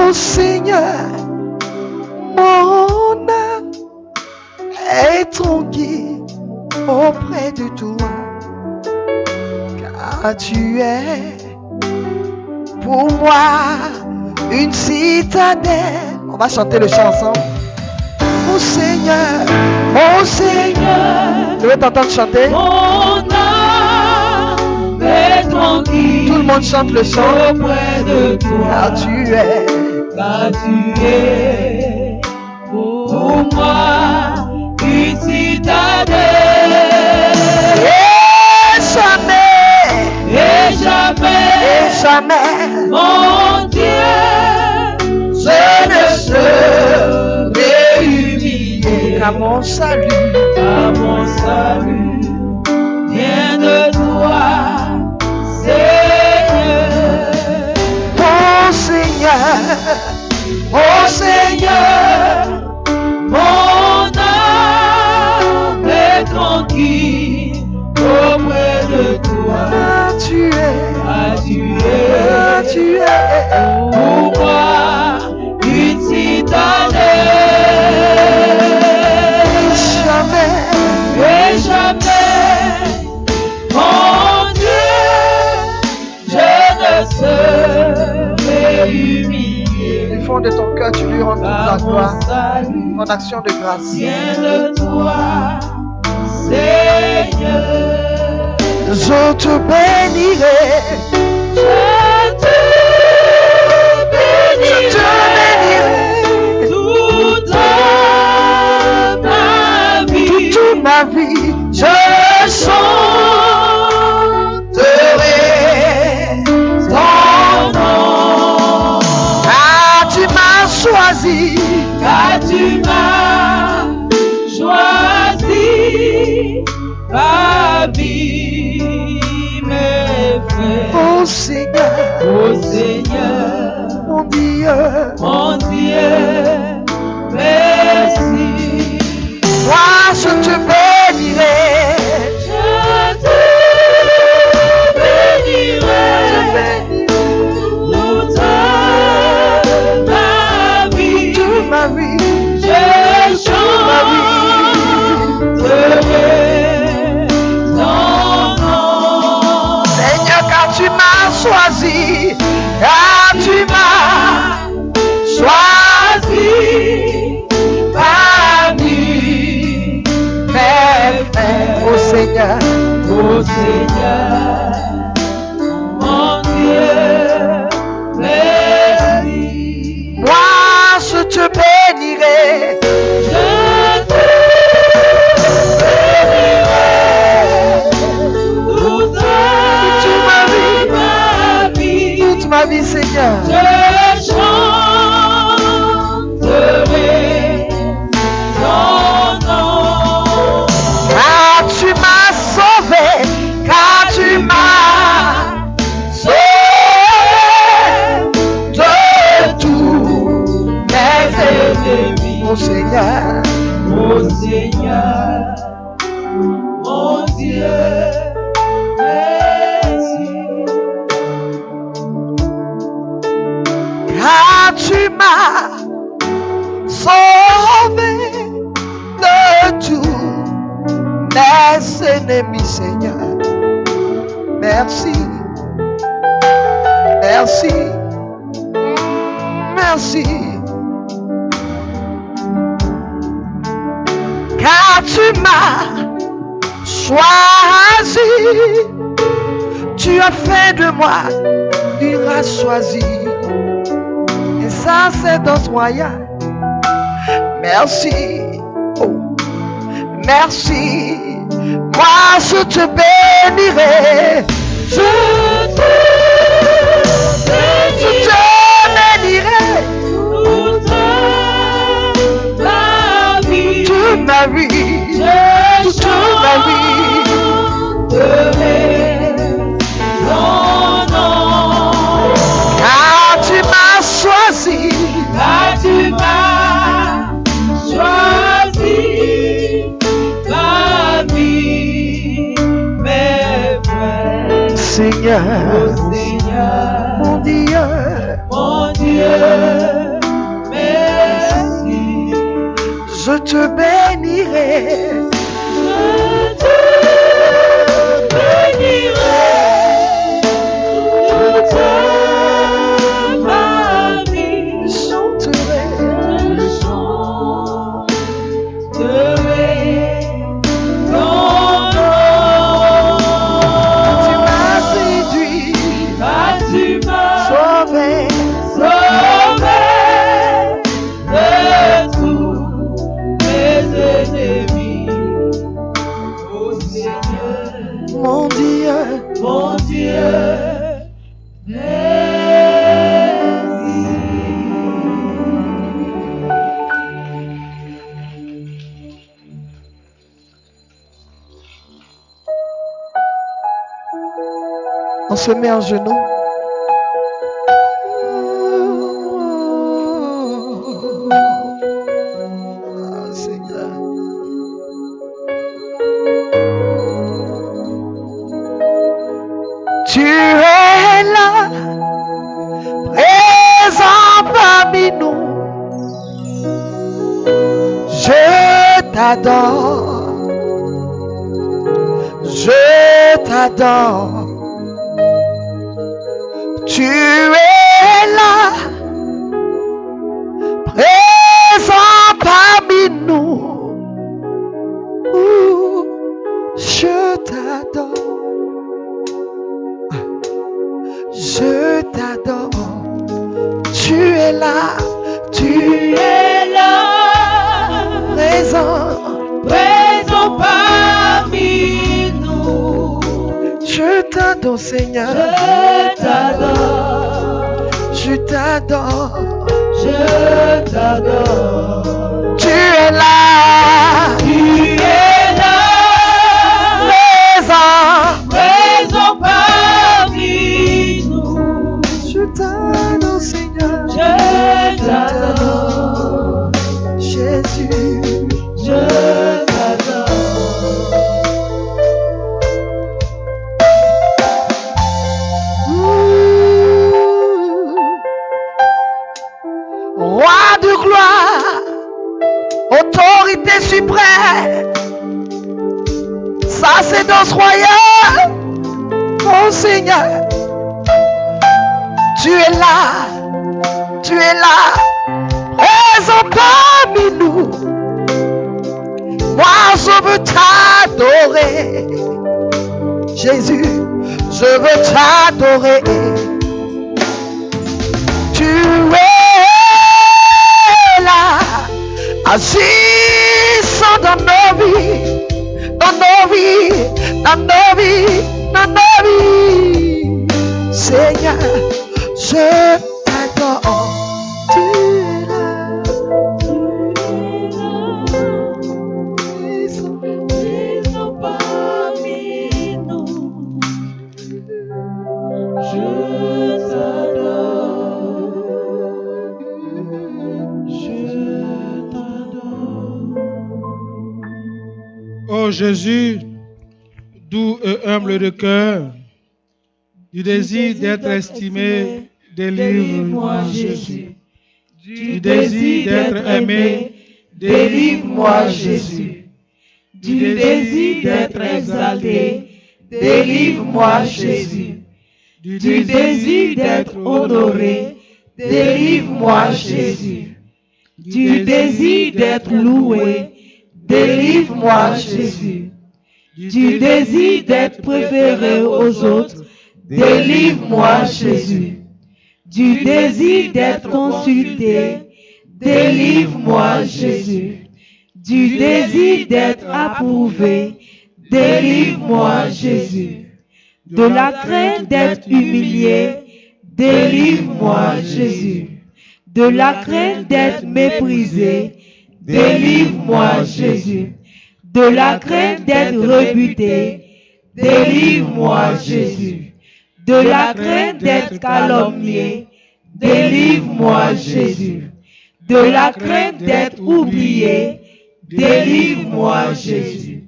Ô Seigneur, mon âme est tranquille auprès de toi, car tu es pour moi une citadelle. On va chanter le chant ensemble. Ô Seigneur, je vais t'entendre chanter. Mon âme est tranquille. Tout le monde chante le chant. Auprès de toi, Car tu es pour moi une citadelle. Et jamais, mon Dieu, je ne serai humilié. à mon salut. Viens de toi, Seigneur. Ô Seigneur, Mon âme est tranquille auprès de toi. tu es Pour moi une citadelle. Et jamais, mon Dieu, je ne serai humilié. du fond de ton cœur, tu lui rends toute la gloire, Salut en action de grâce. vient de toi, Seigneur. Je te bénirai, Je te bénirai toute ma vie. toute ma vie. Je chanterai ton nom. Ah, tu m'as choisi, Car tu m'as choisi parmi mes frères. ô Seigneur, Ô Seigneur, mon Dieu. mon Dieu, merci. Moi, je te bénirai, Je te bénirai toute ma vie. toute ma vie. Je chanterai ton nom. Seigneur, car tu m'as choisi, car tu m'as choisi parmi mes frères. Ô Seigneur, Ô Seigneur, mon Dieu, merci. moi je te bénirai, Je te bénirai toute ma vie. toute ma vie, Seigneur. Je chanterai ton nom. Car tu m'as sauvé, car tu m'as sauvé de tous mes ennemis. Ô Seigneur, Ô Seigneur, mon Dieu, merci. car tu m'as sauvé de tous mes ennemis, Seigneur. Merci, merci, merci. Car tu m'as choisi, tu as fait de moi une race choisie. Et ça, c'est notre moyen. Merci, oh, merci. Moi, je te bénirai. Je te bénirai toute ma vie. Toute ma vie, Je toute ma vie. chanterai ton nom. Car tu m'as choisi, Car tu m'as choisi parmi mes frères. Seigneur, Ô Seigneur, mon Dieu, mon Dieu, merci. Je te bénirai. Je te bénirai toute ma vie. Je chanterai. Je chanterai ton nom. Tu m'as séduit. Tu m'as Sauvé. sauvé de tous mes ennemis. Oh Seigneur, Mon Dieu. mon Dieu, On se met en genoux. Ah, Seigneur. Tu es là, présent parmi nous. Je t'adore. Je t'adore. Tu es là, présent parmi nous. Ouh, je t'adore. Je t'adore. Tu es là, tu es présent. présent parmi nous. Je t'adore, Seigneur. Je t'adore, Je t'adore. je t'adore. Tu es là, Tu es là, présent. présent parmi nous. Je t'adore, Seigneur. Je t'adore, Jésus. je t'adore. Roi de gloire, autorité suprême, sacerdoce royale, mon Seigneur. Tu es là, présent parmi nous. Moi, je veux t'adorer, Jésus, je veux t'adorer. Tu es là, agissant dans nos vies, dans nos vies, dans nos vies, dans nos vies. Seigneur, je t'adore. Tu es là, Présent parmi nous. Je t'adore, je t'adore. Ô Jésus, doux et humble de cœur, du désir d'être estimé, délivre-moi, Jésus. Du désir d'être aimé, délivre-moi, Jésus. Du désir d'être exalté, délivre-moi, Jésus. Du désir d'être honoré, délivre-moi, Jésus. Du désir d'être loué, délivre-moi, Jésus. Du désir d'être préféré aux autres, délivre-moi, Jésus. Du désir d'être consulté, délivre-moi, Jésus. Du désir d'être approuvé, délivre-moi, Jésus. De la crainte d'être humilié, délivre-moi, Jésus. De la crainte d'être méprisé, délivre-moi, Jésus. De la crainte d'être rebuté, délivre-moi, Jésus. De la crainte d'être calomnié, délivre-moi, Jésus. De la crainte d'être oublié, délivre-moi, Jésus.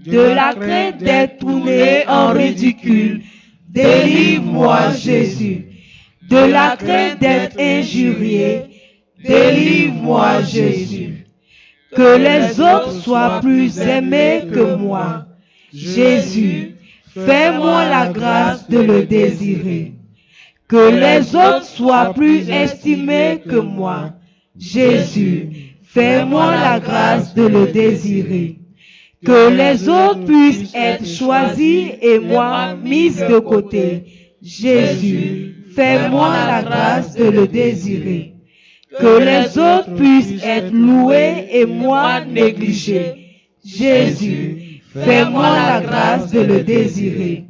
De la crainte d'être tourné en ridicule, délivre-moi, Jésus. de la crainte d'être injurié. Délivre-moi, Jésus. Que les autres soient plus aimés que moi. Jésus, fais-moi la grâce de le désirer. Que les autres soient plus estimés que moi. Jésus, fais-moi la grâce de le désirer. Que les autres puissent être choisis et moi mise de côté. Jésus, fais-moi la grâce de le désirer. Que les autres puissent être loués et moi négligé. Jésus, fais-moi la grâce de le désirer.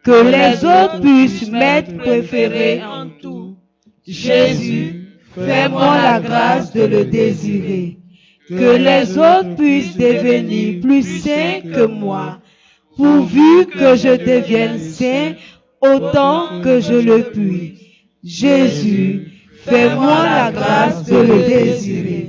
Que les autres puissent m'être préférés en tout. Jésus, fais-moi la grâce de le désirer. Que les autres puissent devenir plus saints que moi, pourvu que je devienne saint autant que je le puis. Jésus, fais-moi la grâce de le désirer.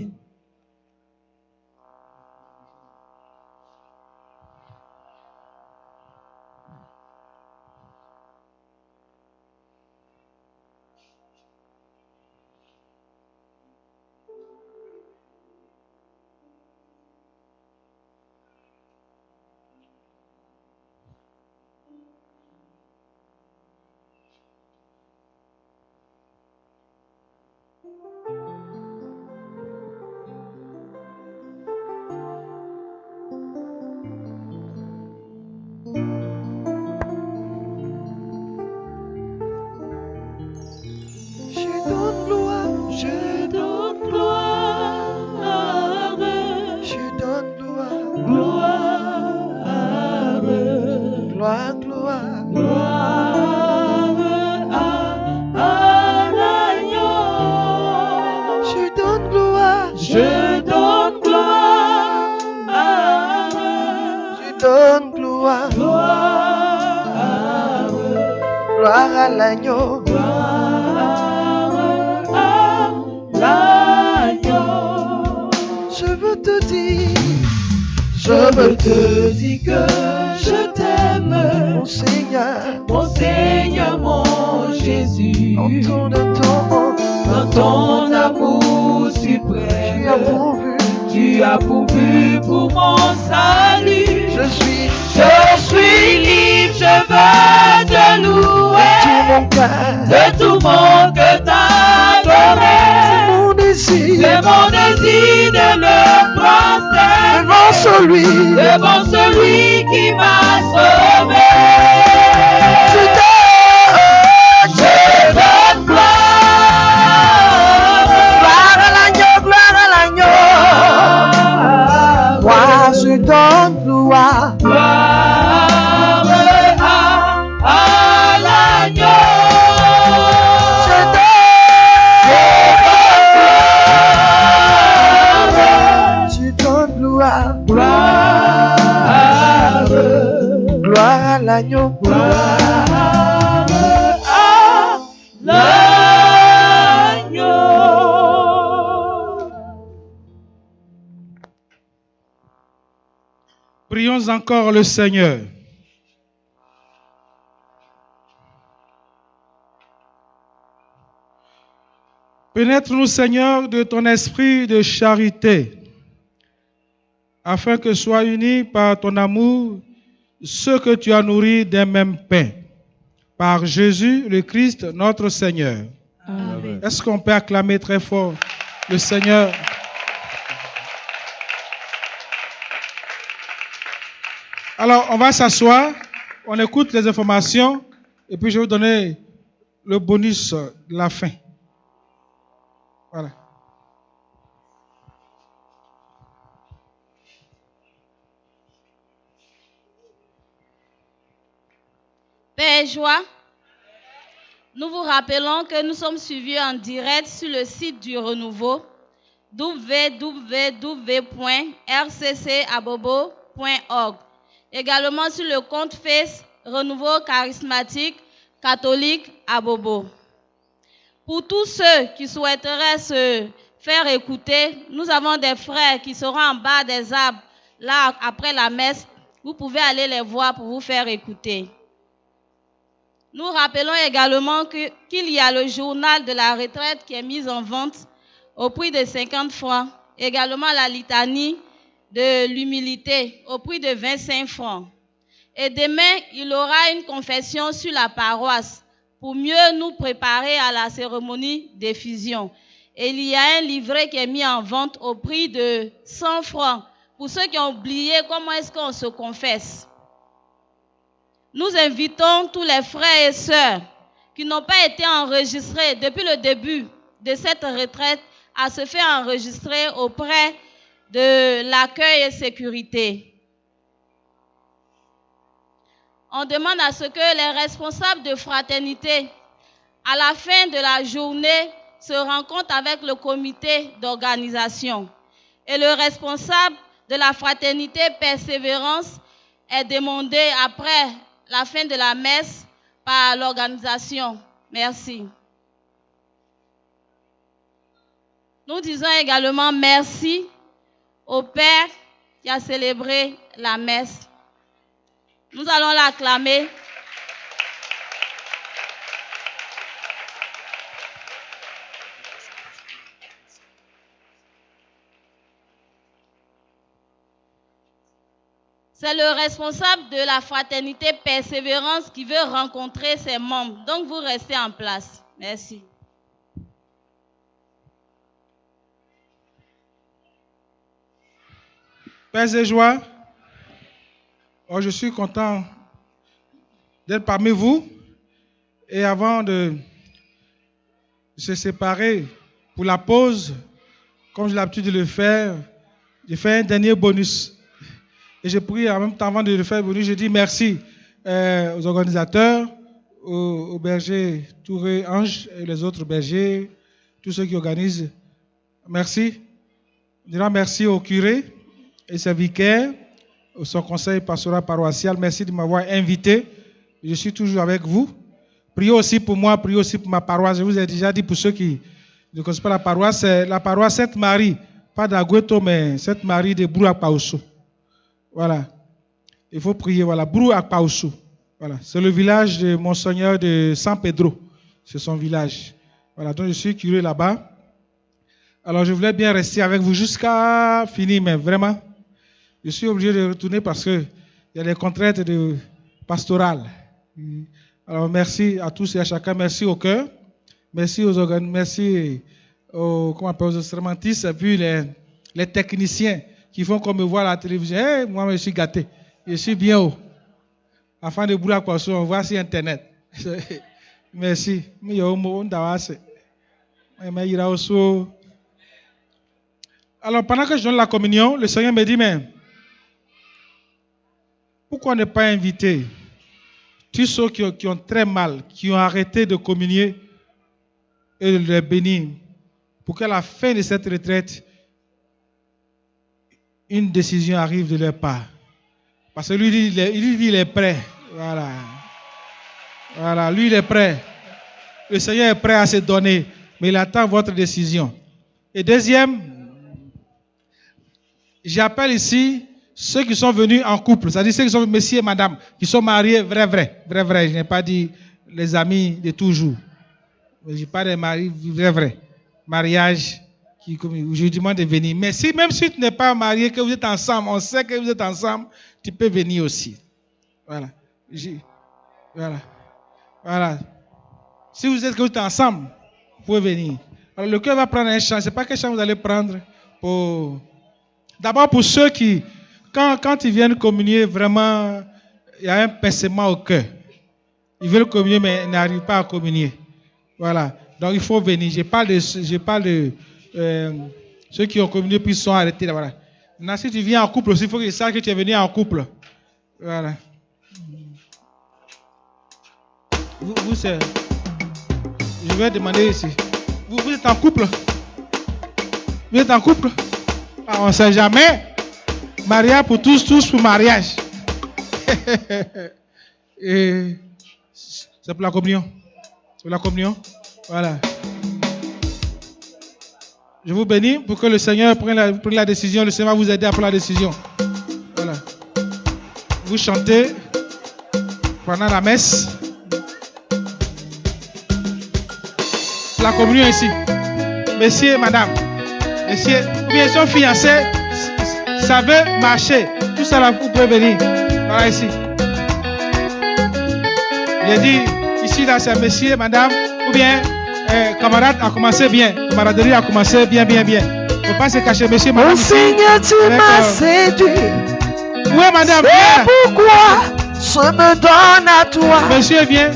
Devant celui qui m'a sauvé. Je donne gloire à l'agneau, Moi je donne gloire. À l'agneau. Je donne gloire. Gloire à l'agneau. Gloire à l'agneau. Prions encore le Seigneur. Pénètre-nous, Seigneur, de ton esprit de charité, afin que soient unis par ton amour ceux que tu as nourris d'un même pain, par Jésus le Christ, notre Seigneur. Amen. Est-ce qu'on peut acclamer très fort le Seigneur? Alors, on va s'asseoir, on écoute les informations, et puis je vais vous donner le bonus de la fin. Voilà. Père Joie, nous vous rappelons que nous sommes suivis en direct sur le site du Renouveau www.rccabobo.org. Également sur le compte Face Renouveau Charismatique Catholique Abobo. Pour tous ceux qui souhaiteraient se faire écouter, nous avons des frères qui seront en bas des arbres, là après la messe. Vous pouvez aller les voir pour vous faire écouter. Nous rappelons également qu'il y a le journal de la retraite qui est mis en vente au prix de 50 francs. Également la litanie de l'humilité au prix de 25 francs. Et demain, il y aura une confession sur la paroisse pour mieux nous préparer à la cérémonie d'effusion. Et il y a un livret qui est mis en vente au prix de 100 francs pour ceux qui ont oublié comment est-ce qu'on se confesse. Nous invitons tous les frères et sœurs qui n'ont pas été enregistrés depuis le début de cette retraite à se faire enregistrer auprès de l'accueil et sécurité. On demande à ce que les responsables de fraternité, à la fin de la journée, se rencontrent avec le comité d'organisation. Et le responsable de la fraternité Persévérance est demandé après la fin de la messe par l'organisation. Merci. Nous disons également merci au Père qui a célébré la messe. Nous allons l'acclamer. C'est le responsable de la fraternité Persévérance qui veut rencontrer ses membres. Donc vous restez en place. Merci. Pères et joie, je suis content d'être parmi vous. Et avant de se séparer pour la pause, comme j'ai l'habitude de le faire, j'ai fait un dernier bonus. Et je prie en même temps, avant de le faire, je dis merci aux organisateurs, aux bergers Touré, Ange et les autres bergers, tous ceux qui organisent. Merci. Je dirais merci au curé et ses vicaires, au son conseil pastoral paroissial. Merci de m'avoir invité. Je suis toujours avec vous. Priez aussi pour moi, priez aussi pour ma paroisse. Je vous ai déjà dit, pour ceux qui ne connaissent pas la paroisse, c'est la paroisse Sainte-Marie, pas d'Agüeto, mais Sainte-Marie de Brou-Akpaoussou. Voilà. Il faut prier. Voilà. Brou-Akpaoussou. Voilà. C'est le village de Monseigneur de San Pedro. C'est son village. Voilà. Donc je suis curé là-bas. Alors je voulais bien rester avec vous jusqu'à finir, mais vraiment, je suis obligé de retourner parce qu'il y a les contraintes pastorales. Alors merci à tous et à chacun. Merci au cœur. Merci aux organes. Merci aux instrumentistes et puis les techniciens qui font comme me voir à la télévision. Hey, moi, je suis gâté. Je suis bien haut. Afin de bouger quoi, on voit sur Internet. Merci. Alors, pendant que je donne la communion, le Seigneur me dit, mais pourquoi ne pas inviter tous ceux qui ont très mal, qui ont arrêté de communier et de les bénir, pour qu'à la fin de cette retraite, une décision arrive de leur part. Parce que lui, il est prêt. Voilà. Voilà, lui, il est prêt. Le Seigneur est prêt à se donner, mais il attend votre décision. Et deuxième, j'appelle ici ceux qui sont venus en couple, c'est-à-dire ceux qui sont messieurs et madame, qui sont mariés, vrai. Je n'ai pas dit les amis de toujours. Je parle des maris, vrai. Mariage. Je demande de venir. Mais même si tu n'es pas marié, que vous êtes ensemble, on sait que vous êtes ensemble, tu peux venir aussi. Voilà. Voilà. Si vous êtes ensemble, vous pouvez venir. Alors le cœur va prendre un chant. Je ne sais pas quel chant vous allez prendre. D'abord pour ceux qui, quand ils viennent communier, vraiment, il y a un pincement au cœur. Ils veulent communier, mais ils n'arrivent pas à communier. Voilà. Donc il faut venir. Je parle de ceux qui ont communié puis sont arrêtés. Là, voilà. Maintenant, si tu viens en couple aussi, il faut qu'ils sachent que tu es venu en couple. Voilà. Vous c'est... Je vais demander ici. Vous êtes en couple? Vous êtes en couple? Ah, on ne sait jamais. Mariage pour tous pour mariage. Et c'est pour la communion. C'est pour la communion. Voilà. Je vous bénis pour que le Seigneur prenne la décision. Le Seigneur va vous aider à prendre la décision. Voilà. Vous chantez pendant la messe. C'est la communion ici. Messieurs, madame. Messieurs, ou bien ils sont fiancés. Ça veut marcher. Tout ça là, vous pouvez venir. Voilà ici. J'ai dit, ici là, c'est messieurs, madame. Ou bien, camarade a commencé bien. Camaraderie a commencé bien. Il ne faut pas se cacher, messieurs, madame. Oh Seigneur, tu m'as séduit. Oui, madame. C'est pourquoi je me donne à toi. Monsieur, viens.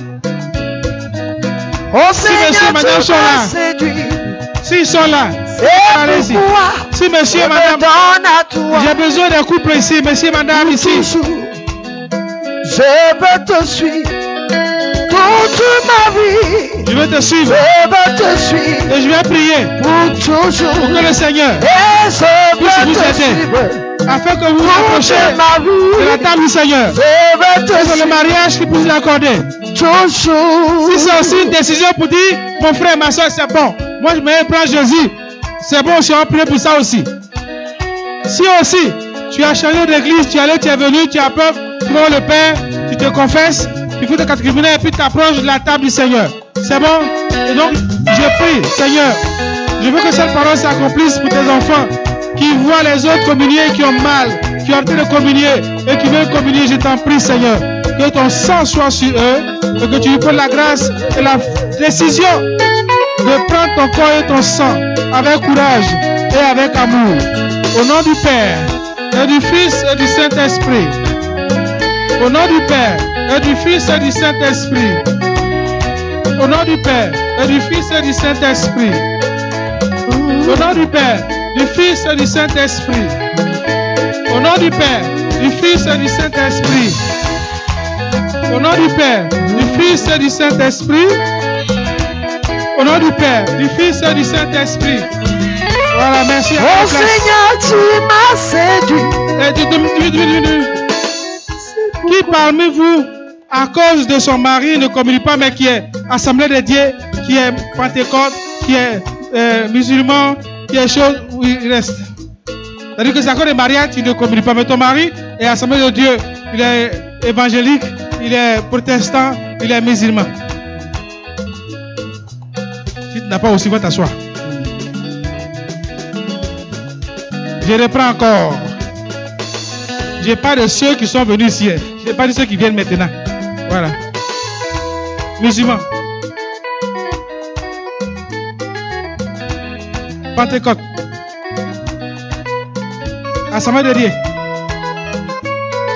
Oh Seigneur, monsieur, madame, tu m'as séduit. S'ils sont là, c'est pourquoi si monsieur, je madame, me donne à toi. j'ai besoin d'un couple ici, monsieur, madame, ici. Je veux te suivre toute ma vie. Je veux te suivre. Je veux te suivre. Et je vais prier pour toujours. Pour que le Seigneur puisse vous aider. Afin que vous vous rapprochiez de la table du Seigneur. C'est le mariage qui puisse l'accorder. Toujours. Si c'est aussi une décision pour dire, mon frère, ma soeur, c'est bon. Moi, je me prends Jésus. C'est bon, je vais prier pour ça aussi. Si aussi, tu as changé d'église, tu es allé, tu es venu, tu as peur, tu vas le Père, tu te confesses, tu fais tes catéchumènes et puis tu t'approches de la table du Seigneur. C'est bon? Et donc, je prie, Seigneur, je veux que cette parole s'accomplisse pour tes enfants qui voient les autres communier, qui ont mal, qui ont arrêté de communier et qui veulent communier. Je t'en prie, Seigneur, que ton sang soit sur eux et que tu lui donnes la grâce et la décision de prendre ton corps et ton sang avec courage et avec amour. Au nom du Père et du Fils et du Saint-Esprit. Au nom du Père et du Fils et du Saint-Esprit. Au nom du Père et du Fils et du Saint-Esprit. Au nom du Père, du Fils et du Saint-Esprit. Au nom du Père, du Fils et du Saint-Esprit. Au nom du Père, du Fils et du Saint-Esprit. Au nom du Père, du Fils et du Saint-Esprit. Voilà, merci. Oh Seigneur, tu m'as séduit. Qui parmi vous, à cause de son mari, ne communie pas, mais qui est Assemblée de Dieu, qui est Pentecôte, qui est musulman, qui est chose où il reste? C'est-à-dire que c'est à cause des mariages, tu ne communies pas, mais ton mari est Assemblée de Dieu, il est évangélique, il est protestant, il est musulman. Si tu n'as pas aussi, va t'asseoir. Je reprends encore. Je parle de ceux qui sont venus ici. Je parle de ceux qui viennent maintenant. Voilà. Musulmans. Pentecôte. Assemblée de Dieu.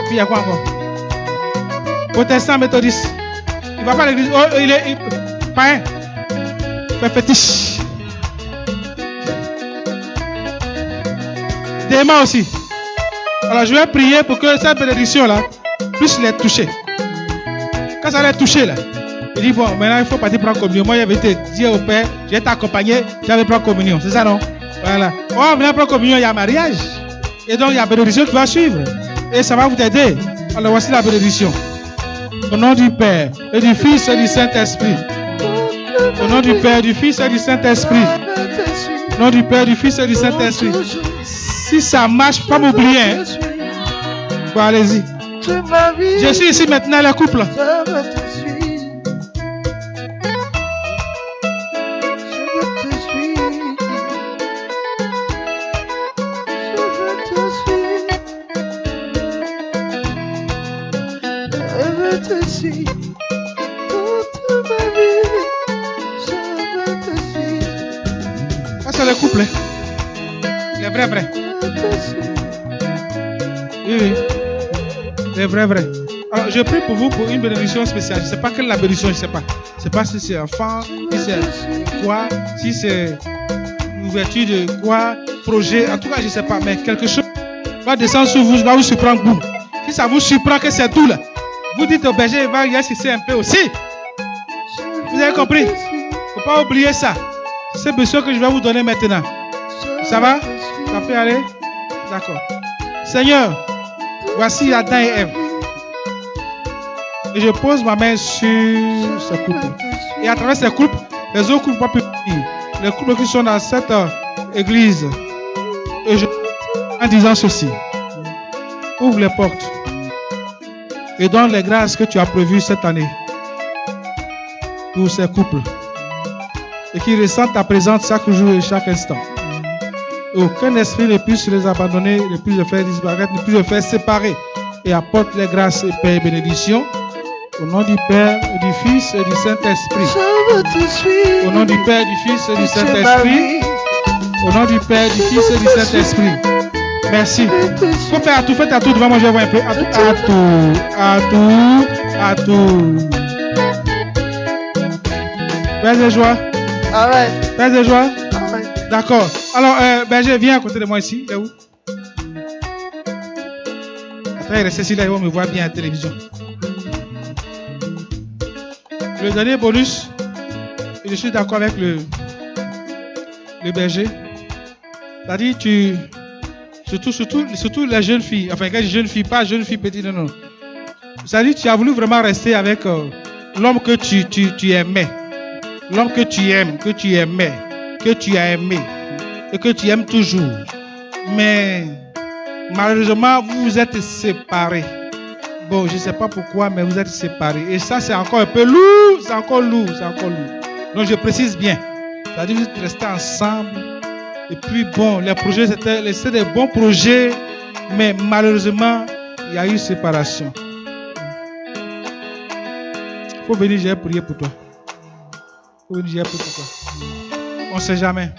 Puis il y a quoi encore? Protestant, méthodiste. Il ne va pas à l'église. Oh, il est païen. Fait fétiche. Dément aussi. Alors je vais prier pour que cette bénédiction-là puisse les toucher. Quand ça les toucher là, il dit bon, maintenant il faut partir prendre communion. Moi j'avais été dire au Père, je vais t'accompagner, j'avais prendre communion. C'est ça non? Voilà. Oh, maintenant prendre communion, il y a mariage. Et donc il y a bénédiction qui va suivre. Et ça va vous aider. Alors voici la bénédiction. Au nom du Père et du Fils et du Saint-Esprit. Au nom du Père, du Fils et du Saint-Esprit. Au nom du Père, du Fils et du Saint-Esprit. Si ça marche, pas m'oublier. Hein? Bon, allez-y. Je suis ici maintenant, le couple. Ça, c'est le couple. Les vrais. Oui. C'est vrai. Alors, je prie pour vous pour une bénédiction spéciale. Je ne sais pas quelle est la bénédiction, je ne sais pas. Je ne sais pas si c'est enfant, si c'est quoi, si c'est ouverture de quoi, projet. En tout cas, je ne sais pas. Mais quelque chose va descendre sur vous, va vous surprendre. Boum. Si ça vous surprend que c'est tout là, vous dites au berger, il va y assister un peu aussi. Vous avez compris? Il ne faut pas oublier ça. C'est besoin que je vais vous donner maintenant. Ça va? Ça peut aller? D'accord. Seigneur, voici Adam et Ève. Et je pose ma main sur ce couple. Et à travers ce couple, les autres couples ne peuvent pas venir. Les couples qui sont dans cette église. Et je en disant ceci. Ouvre les portes. Et donne les grâces que tu as prévues cette année. Pour ces couples. et qu'ils ressentent ta présence chaque jour et chaque instant. Aucun esprit ne puisse les abandonner, ne puisse les faire disparaître, ne puisse les faire séparer. Et apporte les grâces et paix et bénédictions. Au nom du Père, et du Fils et du Saint-Esprit. Au nom du Père, du Fils et du Saint-Esprit. Au nom du Père, du Fils et du Saint-Esprit. Merci. Faut faire à tout, faites à tout devant moi, je vais voir un peu. À tout. Père de joie. Père de joie. D'accord. Alors, Berger, viens à côté de moi ici. Il est où? Attends, il reste ici, là, il va me voir bien à la télévision. Le dernier bonus, je suis d'accord avec le berger. C'est-à-dire, surtout les jeunes filles, enfin, quand je dis jeunes filles, pas jeunes filles petites, non. C'est-à-dire, tu as voulu vraiment rester avec l'homme que tu aimais. L'homme que tu aimes, que tu aimais, que tu as aimé et que tu aimes toujours. Mais malheureusement, vous vous êtes séparés. Bon, je ne sais pas pourquoi, mais vous êtes séparés. Et ça, c'est encore un peu lourd. C'est encore lourd. Donc, je précise bien. C'est-à-dire que vous êtes restés ensemble. Et puis, bon, les projets, c'était des bons projets. Mais malheureusement, il y a eu séparation. Il faut venir, j'ai prié pour toi. On ne sait jamais.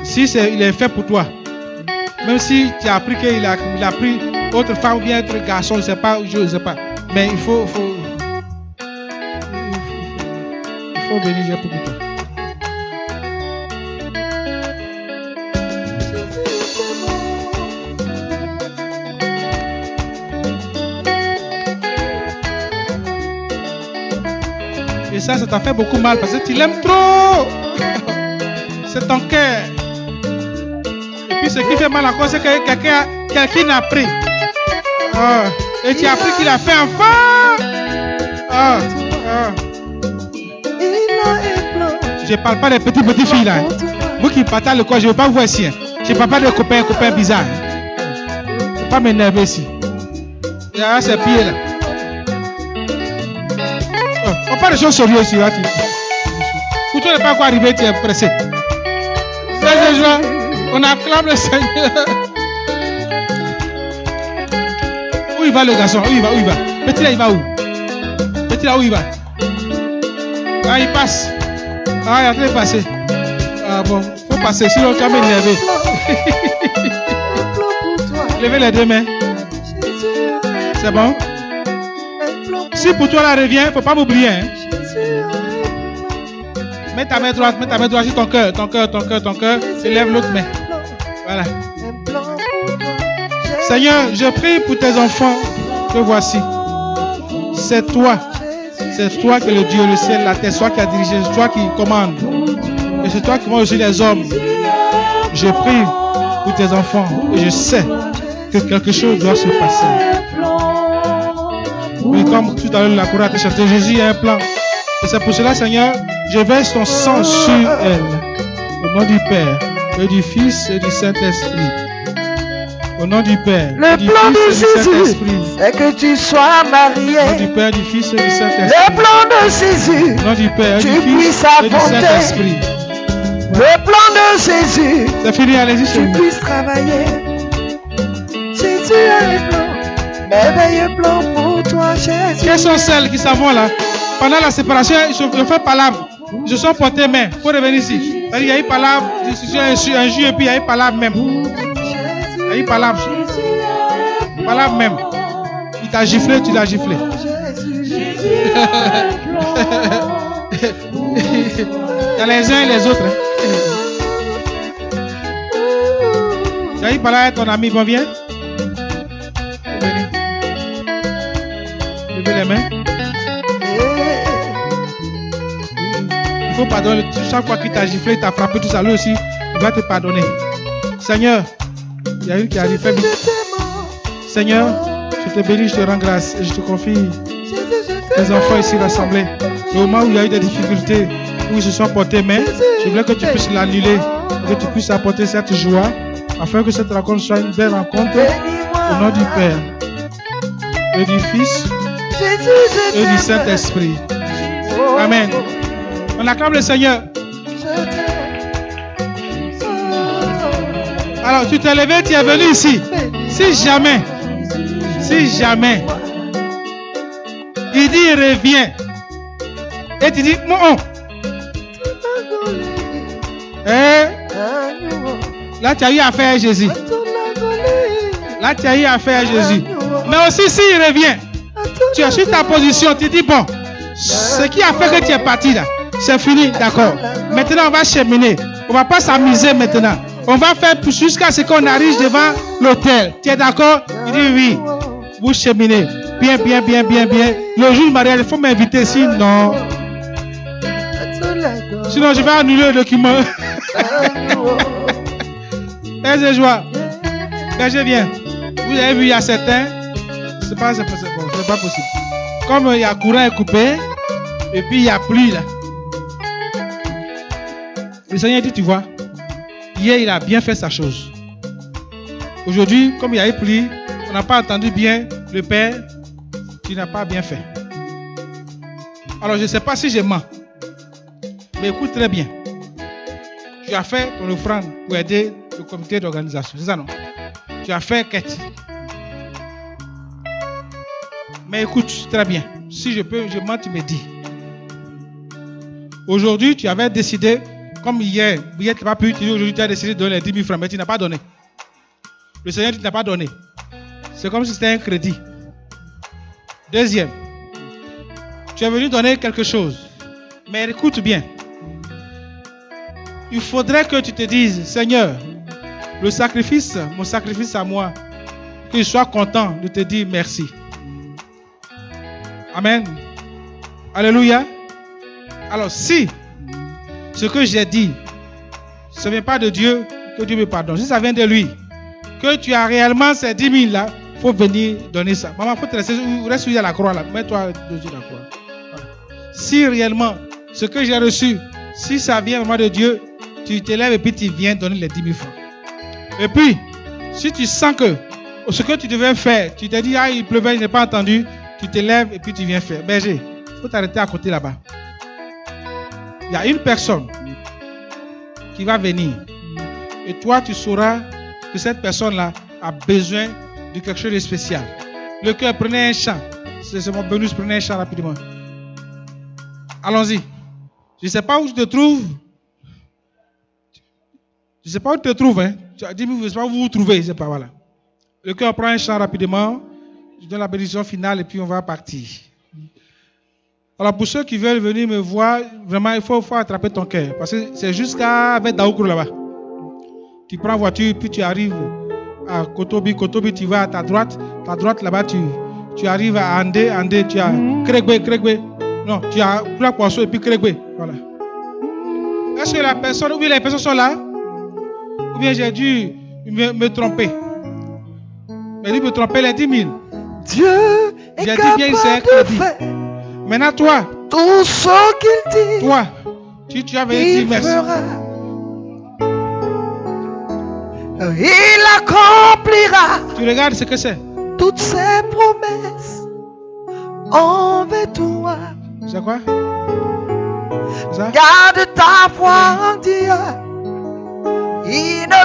Si il est fait pour toi, même si tu as appris qu'il a pris autre femme ou bien autre garçon, je ne sais pas. Mais il faut venir, j'ai prié pour toi. Et ça t'a fait beaucoup mal parce que tu l'aimes trop. C'est ton cœur. Et puis ce qui fait mal encore, c'est que quelqu'un a pris. Et tu as appris qu'il a fait enfant. Je ne parle pas des petites filles là. Vous qui partagez le corps, je ne veux pas vous voir ici. Je ne parle pas des copains bizarres. Il ne faut pas m'énerver ici. Il y a ces pieds là. On parle de choses sérieuses ici. Pour toi, n'est pas encore arrivé, tu es pressé. Frères et joie, on acclame le Seigneur. Où il va le garçon? Où il va? Petit là, il va où? Petit là, où il va? Ah, il passe. Ah, il est en train de passer. Ah bon, faut passer, sinon tu vas m'énerver. Levez les deux mains. C'est bon? Si pour toi la revient, il ne faut pas m'oublier. Hein? Mets ta main droite sur ton cœur. Et lève l'autre main. Voilà. Seigneur, je prie pour tes enfants que voici. C'est toi qui es le Dieu, le ciel, la terre, c'est toi qui as dirigé, c'est toi qui commande. Et c'est toi qui commandes aussi les hommes. Je prie pour tes enfants et je sais que quelque chose doit se passer. Oui, comme tout à l'heure la cour a été chantée, Jésus a un plan. Et c'est pour cela, Seigneur, je verse ton sang sur elle. Au nom du Père, et du Fils et du Saint-Esprit. Au nom du Père, le du plan Fils de et du Jésus, Saint-Esprit. c'est que tu sois marié. Au nom du Père, du Fils et du Saint-Esprit. Le plan de Jésus, Au nom du Père, tu du Fils puisses et du affronter. Saint-Esprit. Le plan de Jésus, C'est fini, allez-y chez tu vous. puisses travailler. Jésus a un plan, merveilleux plan pour toi, Jésus. Quelles sont celles qui s'en vont là? Pendant la séparation, ils font palabre. Ils se sont portés main. Il faut revenir ici. Il y a eu palabre, un jus et puis il y a eu palabre même. Il y a eu palabre. Palabre même. Il t'a giflé, tu l'as giflé. Il y a les uns et les autres. Il y a eu palabre avec ton ami. Bon, viens. Levez les mains. Il faut pardonner. Chaque fois qu'il t'a giflé, il t'a frappé, tout ça, lui aussi, il va te pardonner. Seigneur, il y a une qui arrive. Fais vite. Seigneur, je te bénis, je te rends grâce et je te confie tes enfants ici rassemblés. Au moment où il y a eu des difficultés, où ils se sont portés main, je voulais que tu puisses l'annuler, que tu puisses apporter cette joie, afin que cette rencontre soit une belle rencontre. Au nom du Père et du Fils et du Saint-Esprit. Amen. On acclame le Seigneur. Alors tu t'es levé, tu es venu ici. Si jamais, il dit reviens. Et tu dis non. Là tu as eu affaire à Jésus. Là tu as eu affaire à Jésus. Mais aussi s'il revient, tu es sur ta position, tu dis bon, ce qui a fait que tu es parti là, c'est fini, d'accord. Maintenant on va cheminer. On va pas s'amuser maintenant. On va faire jusqu'à ce qu'on arrive devant l'hôtel. Tu es d'accord? Il dit oui. Vous cheminez. Bien. Le jour du mariage, il faut m'inviter. Sinon je vais annuler le document. Et joie. Je viens. Vous avez vu, il y a certains. C'est pas possible. Comme il y a courant est coupé, et puis il y a pluie là. Le Seigneur dit, tu vois, hier il a bien fait sa chose. Aujourd'hui, comme il y a eu pluie, on n'a pas entendu bien le Père, tu n'as pas bien fait. Alors je ne sais pas si je mens, mais écoute très bien. Tu as fait ton offrande pour aider le comité d'organisation, c'est ça non? Tu as fait quête. Mais écoute très bien, si je peux, je mens, tu me dis. Aujourd'hui, tu avais décidé, comme hier, tu n'as pas pu, aujourd'hui tu as décidé de donner les 10 000 francs, mais tu n'as pas donné. Le Seigneur ne t'a pas donné. C'est comme si c'était un crédit. Deuxième, tu es venu donner quelque chose. Mais écoute bien. Il faudrait que tu te dises, Seigneur, le sacrifice, mon sacrifice à moi, qu'il soit content de te dire merci. Amen. Alléluia. Alors si ce que j'ai dit, ce n'est pas de Dieu, que Dieu me pardonne. Si ça vient de lui, que tu as réellement ces 10 000 là, il faut venir donner ça. Maman, il faut te laisser, reste à la croix là. Mets-toi dessus la croix. Voilà. Si réellement, ce que j'ai reçu, si ça vient vraiment de Dieu, tu te lèves et puis tu viens donner les 10 000 francs. Et puis, si tu sens que ce que tu devais faire, tu te dis, ah, il pleuvait, je n'ai pas entendu, tu te lèves et puis tu viens faire. Berger, il faut t'arrêter à côté là-bas. Il y a une personne qui va venir. Et toi, tu sauras que cette personne-là a besoin de quelque chose de spécial. Le cœur, prenez un chant. C'est mon bonus, prenez un chant rapidement. Allons-y. Je ne sais pas où tu te trouves. Je ne sais pas où tu te trouves. Hein. Dis-moi, je ne sais pas où vous vous trouvez. Je ne sais pas, voilà. Le cœur prend un chant rapidement. Je donne la bénédiction finale et puis on va partir. Alors pour ceux qui veulent venir me voir, vraiment il faut attraper ton cœur. Parce que c'est jusqu'à Daoukro là-bas. Tu prends voiture puis tu arrives à Kotobi. Kotobi tu vas à ta droite là-bas tu arrives à Andé, tu as Kregbe. Non, tu as Kula Poisson et puis Kregbe. Voilà. Est-ce que la personne, ou bien les personnes sont là? Ou bien j'ai dû me tromper? Mais lui me tromper les 10 000. Dieu est capable de faire. Maintenant toi, tout ce qu'il dit, toi, tu as venu dire merci. Il accomplira. Tu regardes ce que c'est. Toutes ses promesses envers toi. C'est quoi? C'est ça? Garde ta foi en Dieu. Il ne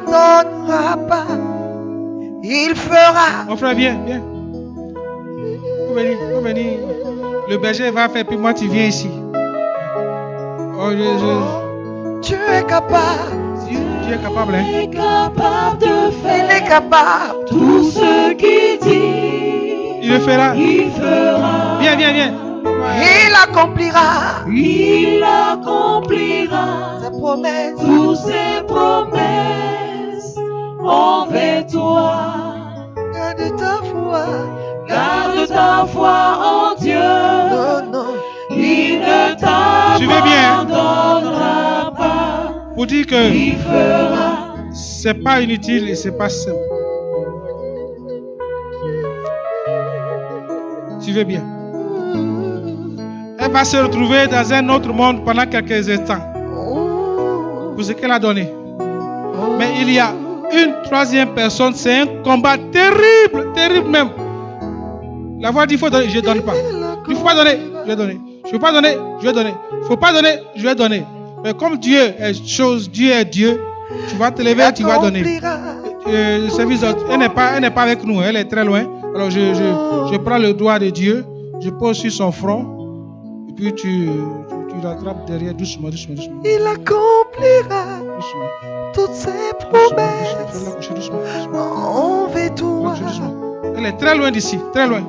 t'abandonnera pas. Il fera. Mon frère, viens. Faut venir. Le berger va faire, puis moi tu viens ici. Oh Jésus. Tu es capable. Tu es capable, hein? Il est capable de faire. Il est capable. Tout ce qu'il dit. Il le fera. Il fera. Viens. Il accomplira. Il accomplira. Ses promesses. Toutes ses promesses envers toi. Garde ta foi. Garde ta foi en Dieu. Non. Il ne t'abandonnera pas. Pour dire que Il fera. c'est pas inutile et c'est pas simple. Tu veux bien. Elle va se retrouver dans un autre monde pendant quelques instants. Pour ce qu'elle a donné. Mais il y a une troisième personne, c'est un combat terrible même. La voix dit, il faut donner, je ne donne pas. Il ne faut pas donner, je vais donner. Je ne peux pas donner, je vais donner. Il ne faut pas donner, je vais donner. Mais comme Dieu est chose, Dieu est Dieu, Tu vas te lever, tu vas donner. Le service, elle n'est pas avec nous, elle est très loin. Alors je prends le doigt de Dieu, je pose sur son front, et puis tu rattrapes derrière doucement. Il accomplira toutes ses promesses. Envers toi. Elle est très loin d'ici, très loin.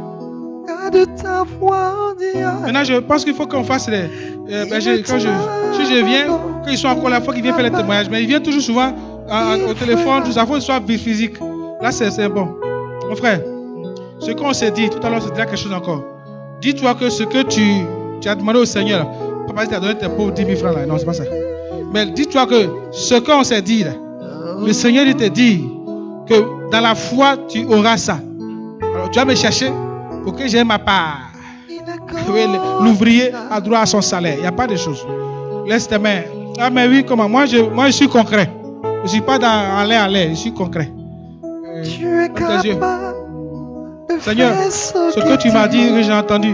De ta voix, maintenant, je pense qu'il faut qu'on fasse les. Si je viens, quand ils sont encore là, il faut qu'ils viennent faire les témoignages. Mais ils viennent toujours souvent au téléphone, tout ça, il faut que ce soit physique. Là, c'est bon. Mon frère, ce qu'on s'est dit, tout à l'heure, c'est déjà quelque chose encore. Dis-toi que ce que tu as demandé au Seigneur, papa, il t'a donné tes pauvres 10 000 francs là. Non, c'est pas ça. Mais dis-toi que ce qu'on s'est dit là, le Seigneur, il te dit que dans la foi, tu auras ça. Alors, tu vas me chercher pour que j'aie ma part. L'ouvrier a droit à son salaire. Il n'y a pas de choses. Laisse tes mains. Ah, mais oui, comment? Moi, je suis concret. Je ne suis pas dans l'air, je suis concret. Tu es capable. Seigneur, ce que tu m'as dit, que j'ai entendu.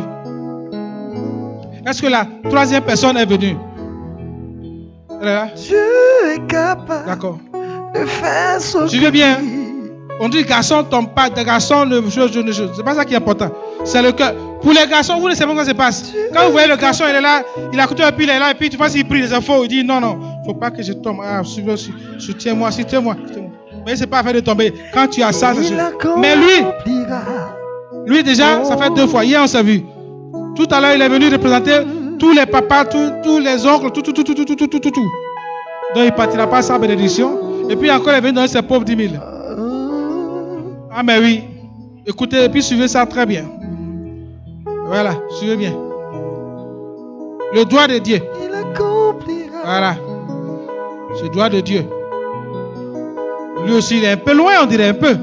Est-ce que la troisième personne est venue? Elle est là? Tu es capable. D'accord. De faire ce tu veux bien? On dit garçon tombe pas, des garçons ne chose. C'est pas ça qui est important. C'est le cœur. Pour les garçons, vous ne savez pas comment ça se passe. Quand vous voyez le garçon, il est là, il a coupé un pile, il est là, et puis tu vois s'il prie les infos, il dit non, il ne faut pas que je tombe. Ah, soutiens-moi. Mais c'est pas affaire de tomber. Quand tu as ça, mais lui déjà, ça fait 2 fois. Hier, on s'est vu. Tout à l'heure, il est venu représenter tous les papas, tous les oncles, tout. Donc, il ne partira pas sans bénédiction. Et puis encore, il est venu donner ses pauvres 10 000. Ah, mais oui. Écoutez, et puis suivez ça très bien. Voilà, suivez bien. Le doigt de Dieu. Voilà. Ce doigt de Dieu. Lui aussi, il est un peu loin, on dirait un peu.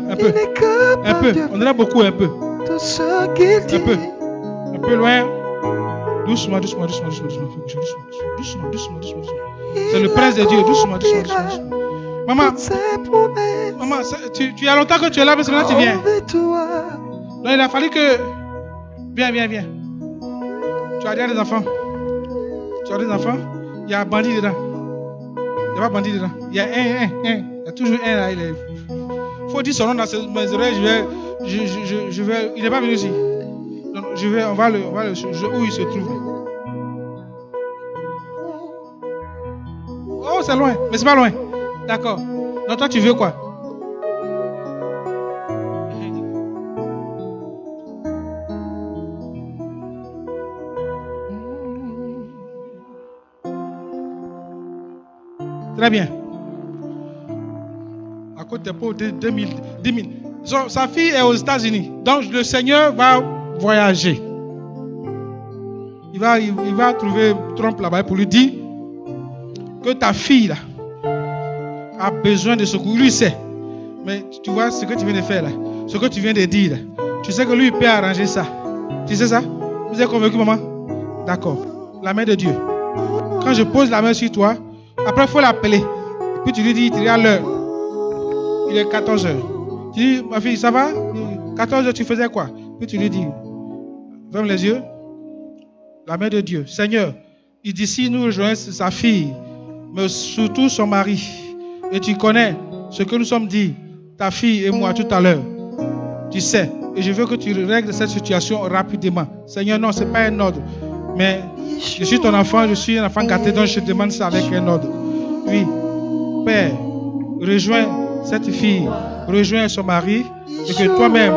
On dirait beaucoup, un peu. Un peu loin. Doucement. C'est le prince de Dieu. Doucement. Maman, tu as longtemps que tu es là parce que là tu viens. Donc il a fallu que... Viens. Tu as des enfants. Il y a un bandit dedans. Il n'y a pas bandit dedans. Il y a un. Il y a toujours un là. Il faut dire son nom dans mes oreilles. Je vais... Il n'est pas venu ici. Donc on va le où il se trouve. Oh, c'est loin. Mais c'est pas loin. D'accord. Donc toi tu veux quoi? Très bien. À côté pour 10 000. Sa fille est aux États-Unis. Donc le Seigneur va voyager. Il va trouver Trump là-bas pour lui dire que ta fille là a besoin de secours. Lui sait. Mais tu vois ce que tu viens de faire là. Ce que tu viens de dire là. Tu sais que lui il peut arranger ça. Tu sais ça? Vous êtes convaincu, maman? D'accord. La main de Dieu. Quand je pose la main sur toi, après il faut l'appeler. Et puis tu lui dis, tu regardes l'heure. Il est 14h. Tu dis, ma fille, ça va? 14h, tu faisais quoi? Puis tu lui dis, ferme les yeux. La main de Dieu. Seigneur, il dit si nous rejoignons sa fille, mais surtout son mari. Et tu connais ce que nous sommes dit, ta fille et moi tout à l'heure. Tu sais. Et je veux que tu règles cette situation rapidement. Seigneur, non, ce n'est pas un ordre. Mais je suis ton enfant, je suis un enfant gâté, donc je te demande ça avec un ordre. Oui. Père, rejoins cette fille, rejoins son mari, et que toi-même,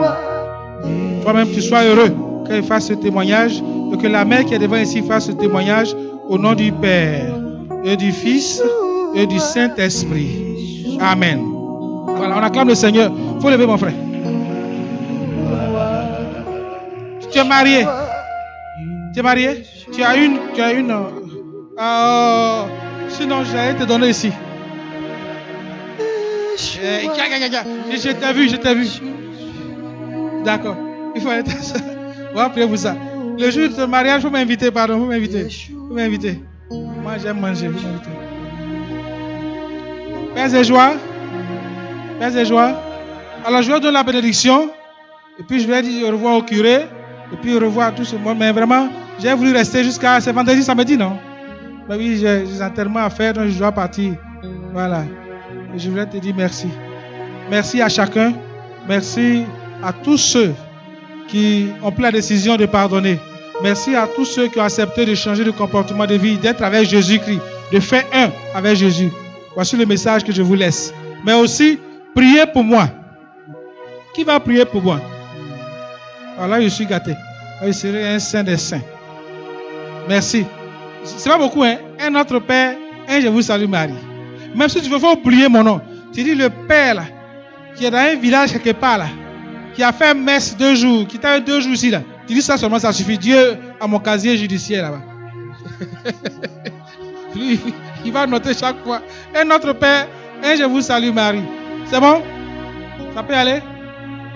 tu sois heureux qu'elle fasse ce témoignage, et que la mère qui est devant ici fasse ce témoignage au nom du Père, et du Fils, et du Saint-Esprit. Amen. Voilà, on acclame le Seigneur. Il faut lever mon frère. Tu es marié. Tu es marié? Tu as une. Sinon, j'allais te donner ici. Je t'ai vu. D'accord. Il faut être ça. On va prier pour ça. Le jour de mariage, vous m'invitez, pardon. Vous m'invitez. Moi, j'aime manger. Vous m'invitez. Père et joie. Alors, je vais donner la bénédiction. Et puis, je vais dire au revoir au curé. Et puis, au revoir à tout ce monde. Mais vraiment, j'ai voulu rester jusqu'à ce vendredi, samedi, non? Ben oui, j'ai des enterrements à faire, donc je dois partir. Voilà. Et je voulais te dire merci. Merci à chacun. Merci à tous ceux qui ont pris la décision de pardonner. Merci à tous ceux qui ont accepté de changer de comportement de vie, d'être avec Jésus-Christ, de faire un avec Jésus. Voici le message que je vous laisse. Mais aussi, priez pour moi. Qui va prier pour moi? Voilà, je suis gâté. Je serai un saint des saints. Merci. C'est pas beaucoup, hein? Un Notre Père, un Je vous salue Marie. Même si tu veux, faut oublier mon nom. Tu dis le Père là, qui est dans un village quelque part là, qui a fait messe 2 jours, qui t'a eu 2 jours ici là. Tu dis ça seulement, ça suffit. Dieu a mon casier judiciaire là-bas. Lui, il va noter chaque fois. Un Notre Père, un Je vous salue Marie. C'est bon? Ça peut aller?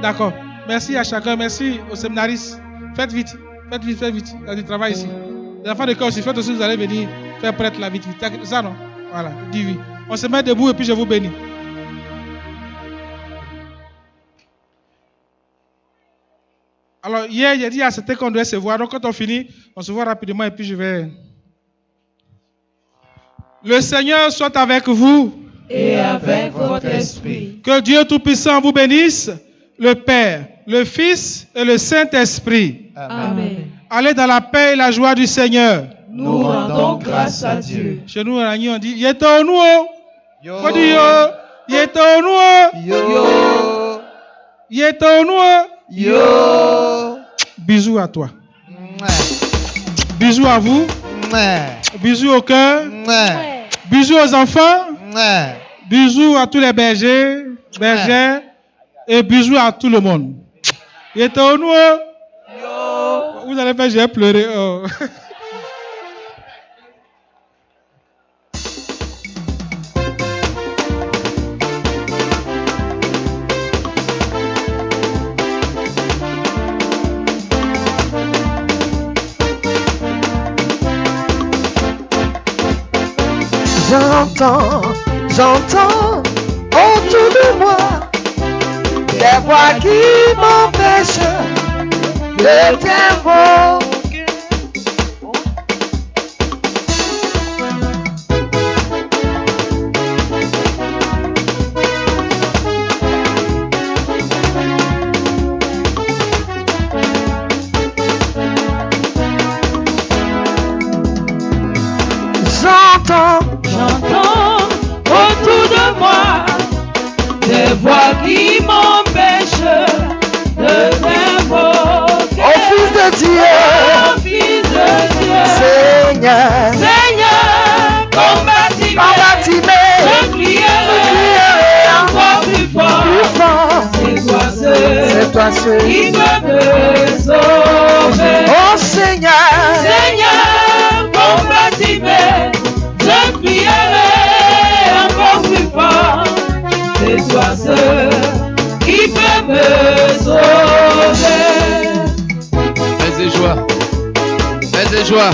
D'accord. Merci à chacun. Merci aux séminaristes. Faites vite. Faites vite, faites vite. Il y a du travail ici. Les enfants de cœur aussi, faites aussi, vous allez venir faire prêtre là vite, vite. Ça non? Voilà, dis oui. On se met debout et puis je vous bénis. Alors, hier, j'ai dit à certains qu'on devait se voir. Donc, quand on finit, on se voit rapidement et puis je vais... Le Seigneur soit avec vous. Et avec votre esprit. Que Dieu Tout-Puissant vous bénisse, le Père, le Fils et le Saint-Esprit. Amen. Allez dans la paix et la joie du Seigneur. Nous rendons grâce à Dieu. Chez nous, on dit, Yeto-nous. On dit, Yeto-nous. Yo. Yeto-nous. Yo. Bisous à toi. Bisous à vous. Bisous au cœur. Bisous aux enfants. Bisous à tous les bergers, bergères. Et bisous à tout le monde. Yeto-nous. Vous allez faire, j'ai pleuré. Oh. J'entends autour de moi des voix qui m'empêchent de t'invoquer. J'entends autour de moi des voix qui m'empêchent de t'invoquer. Ô Fils de Dieu, Ô Fils de Dieu, Seigneur, Seigneur, combattez-moi. Je crierai encore plus fort. C'est toi seul qui peut me sauver. Oh Seigneur, Seigneur, combattez-moi. Je crierai encore plus fort. C'est toi seul qui peut me sauver. Fais des joie. Fais des joie.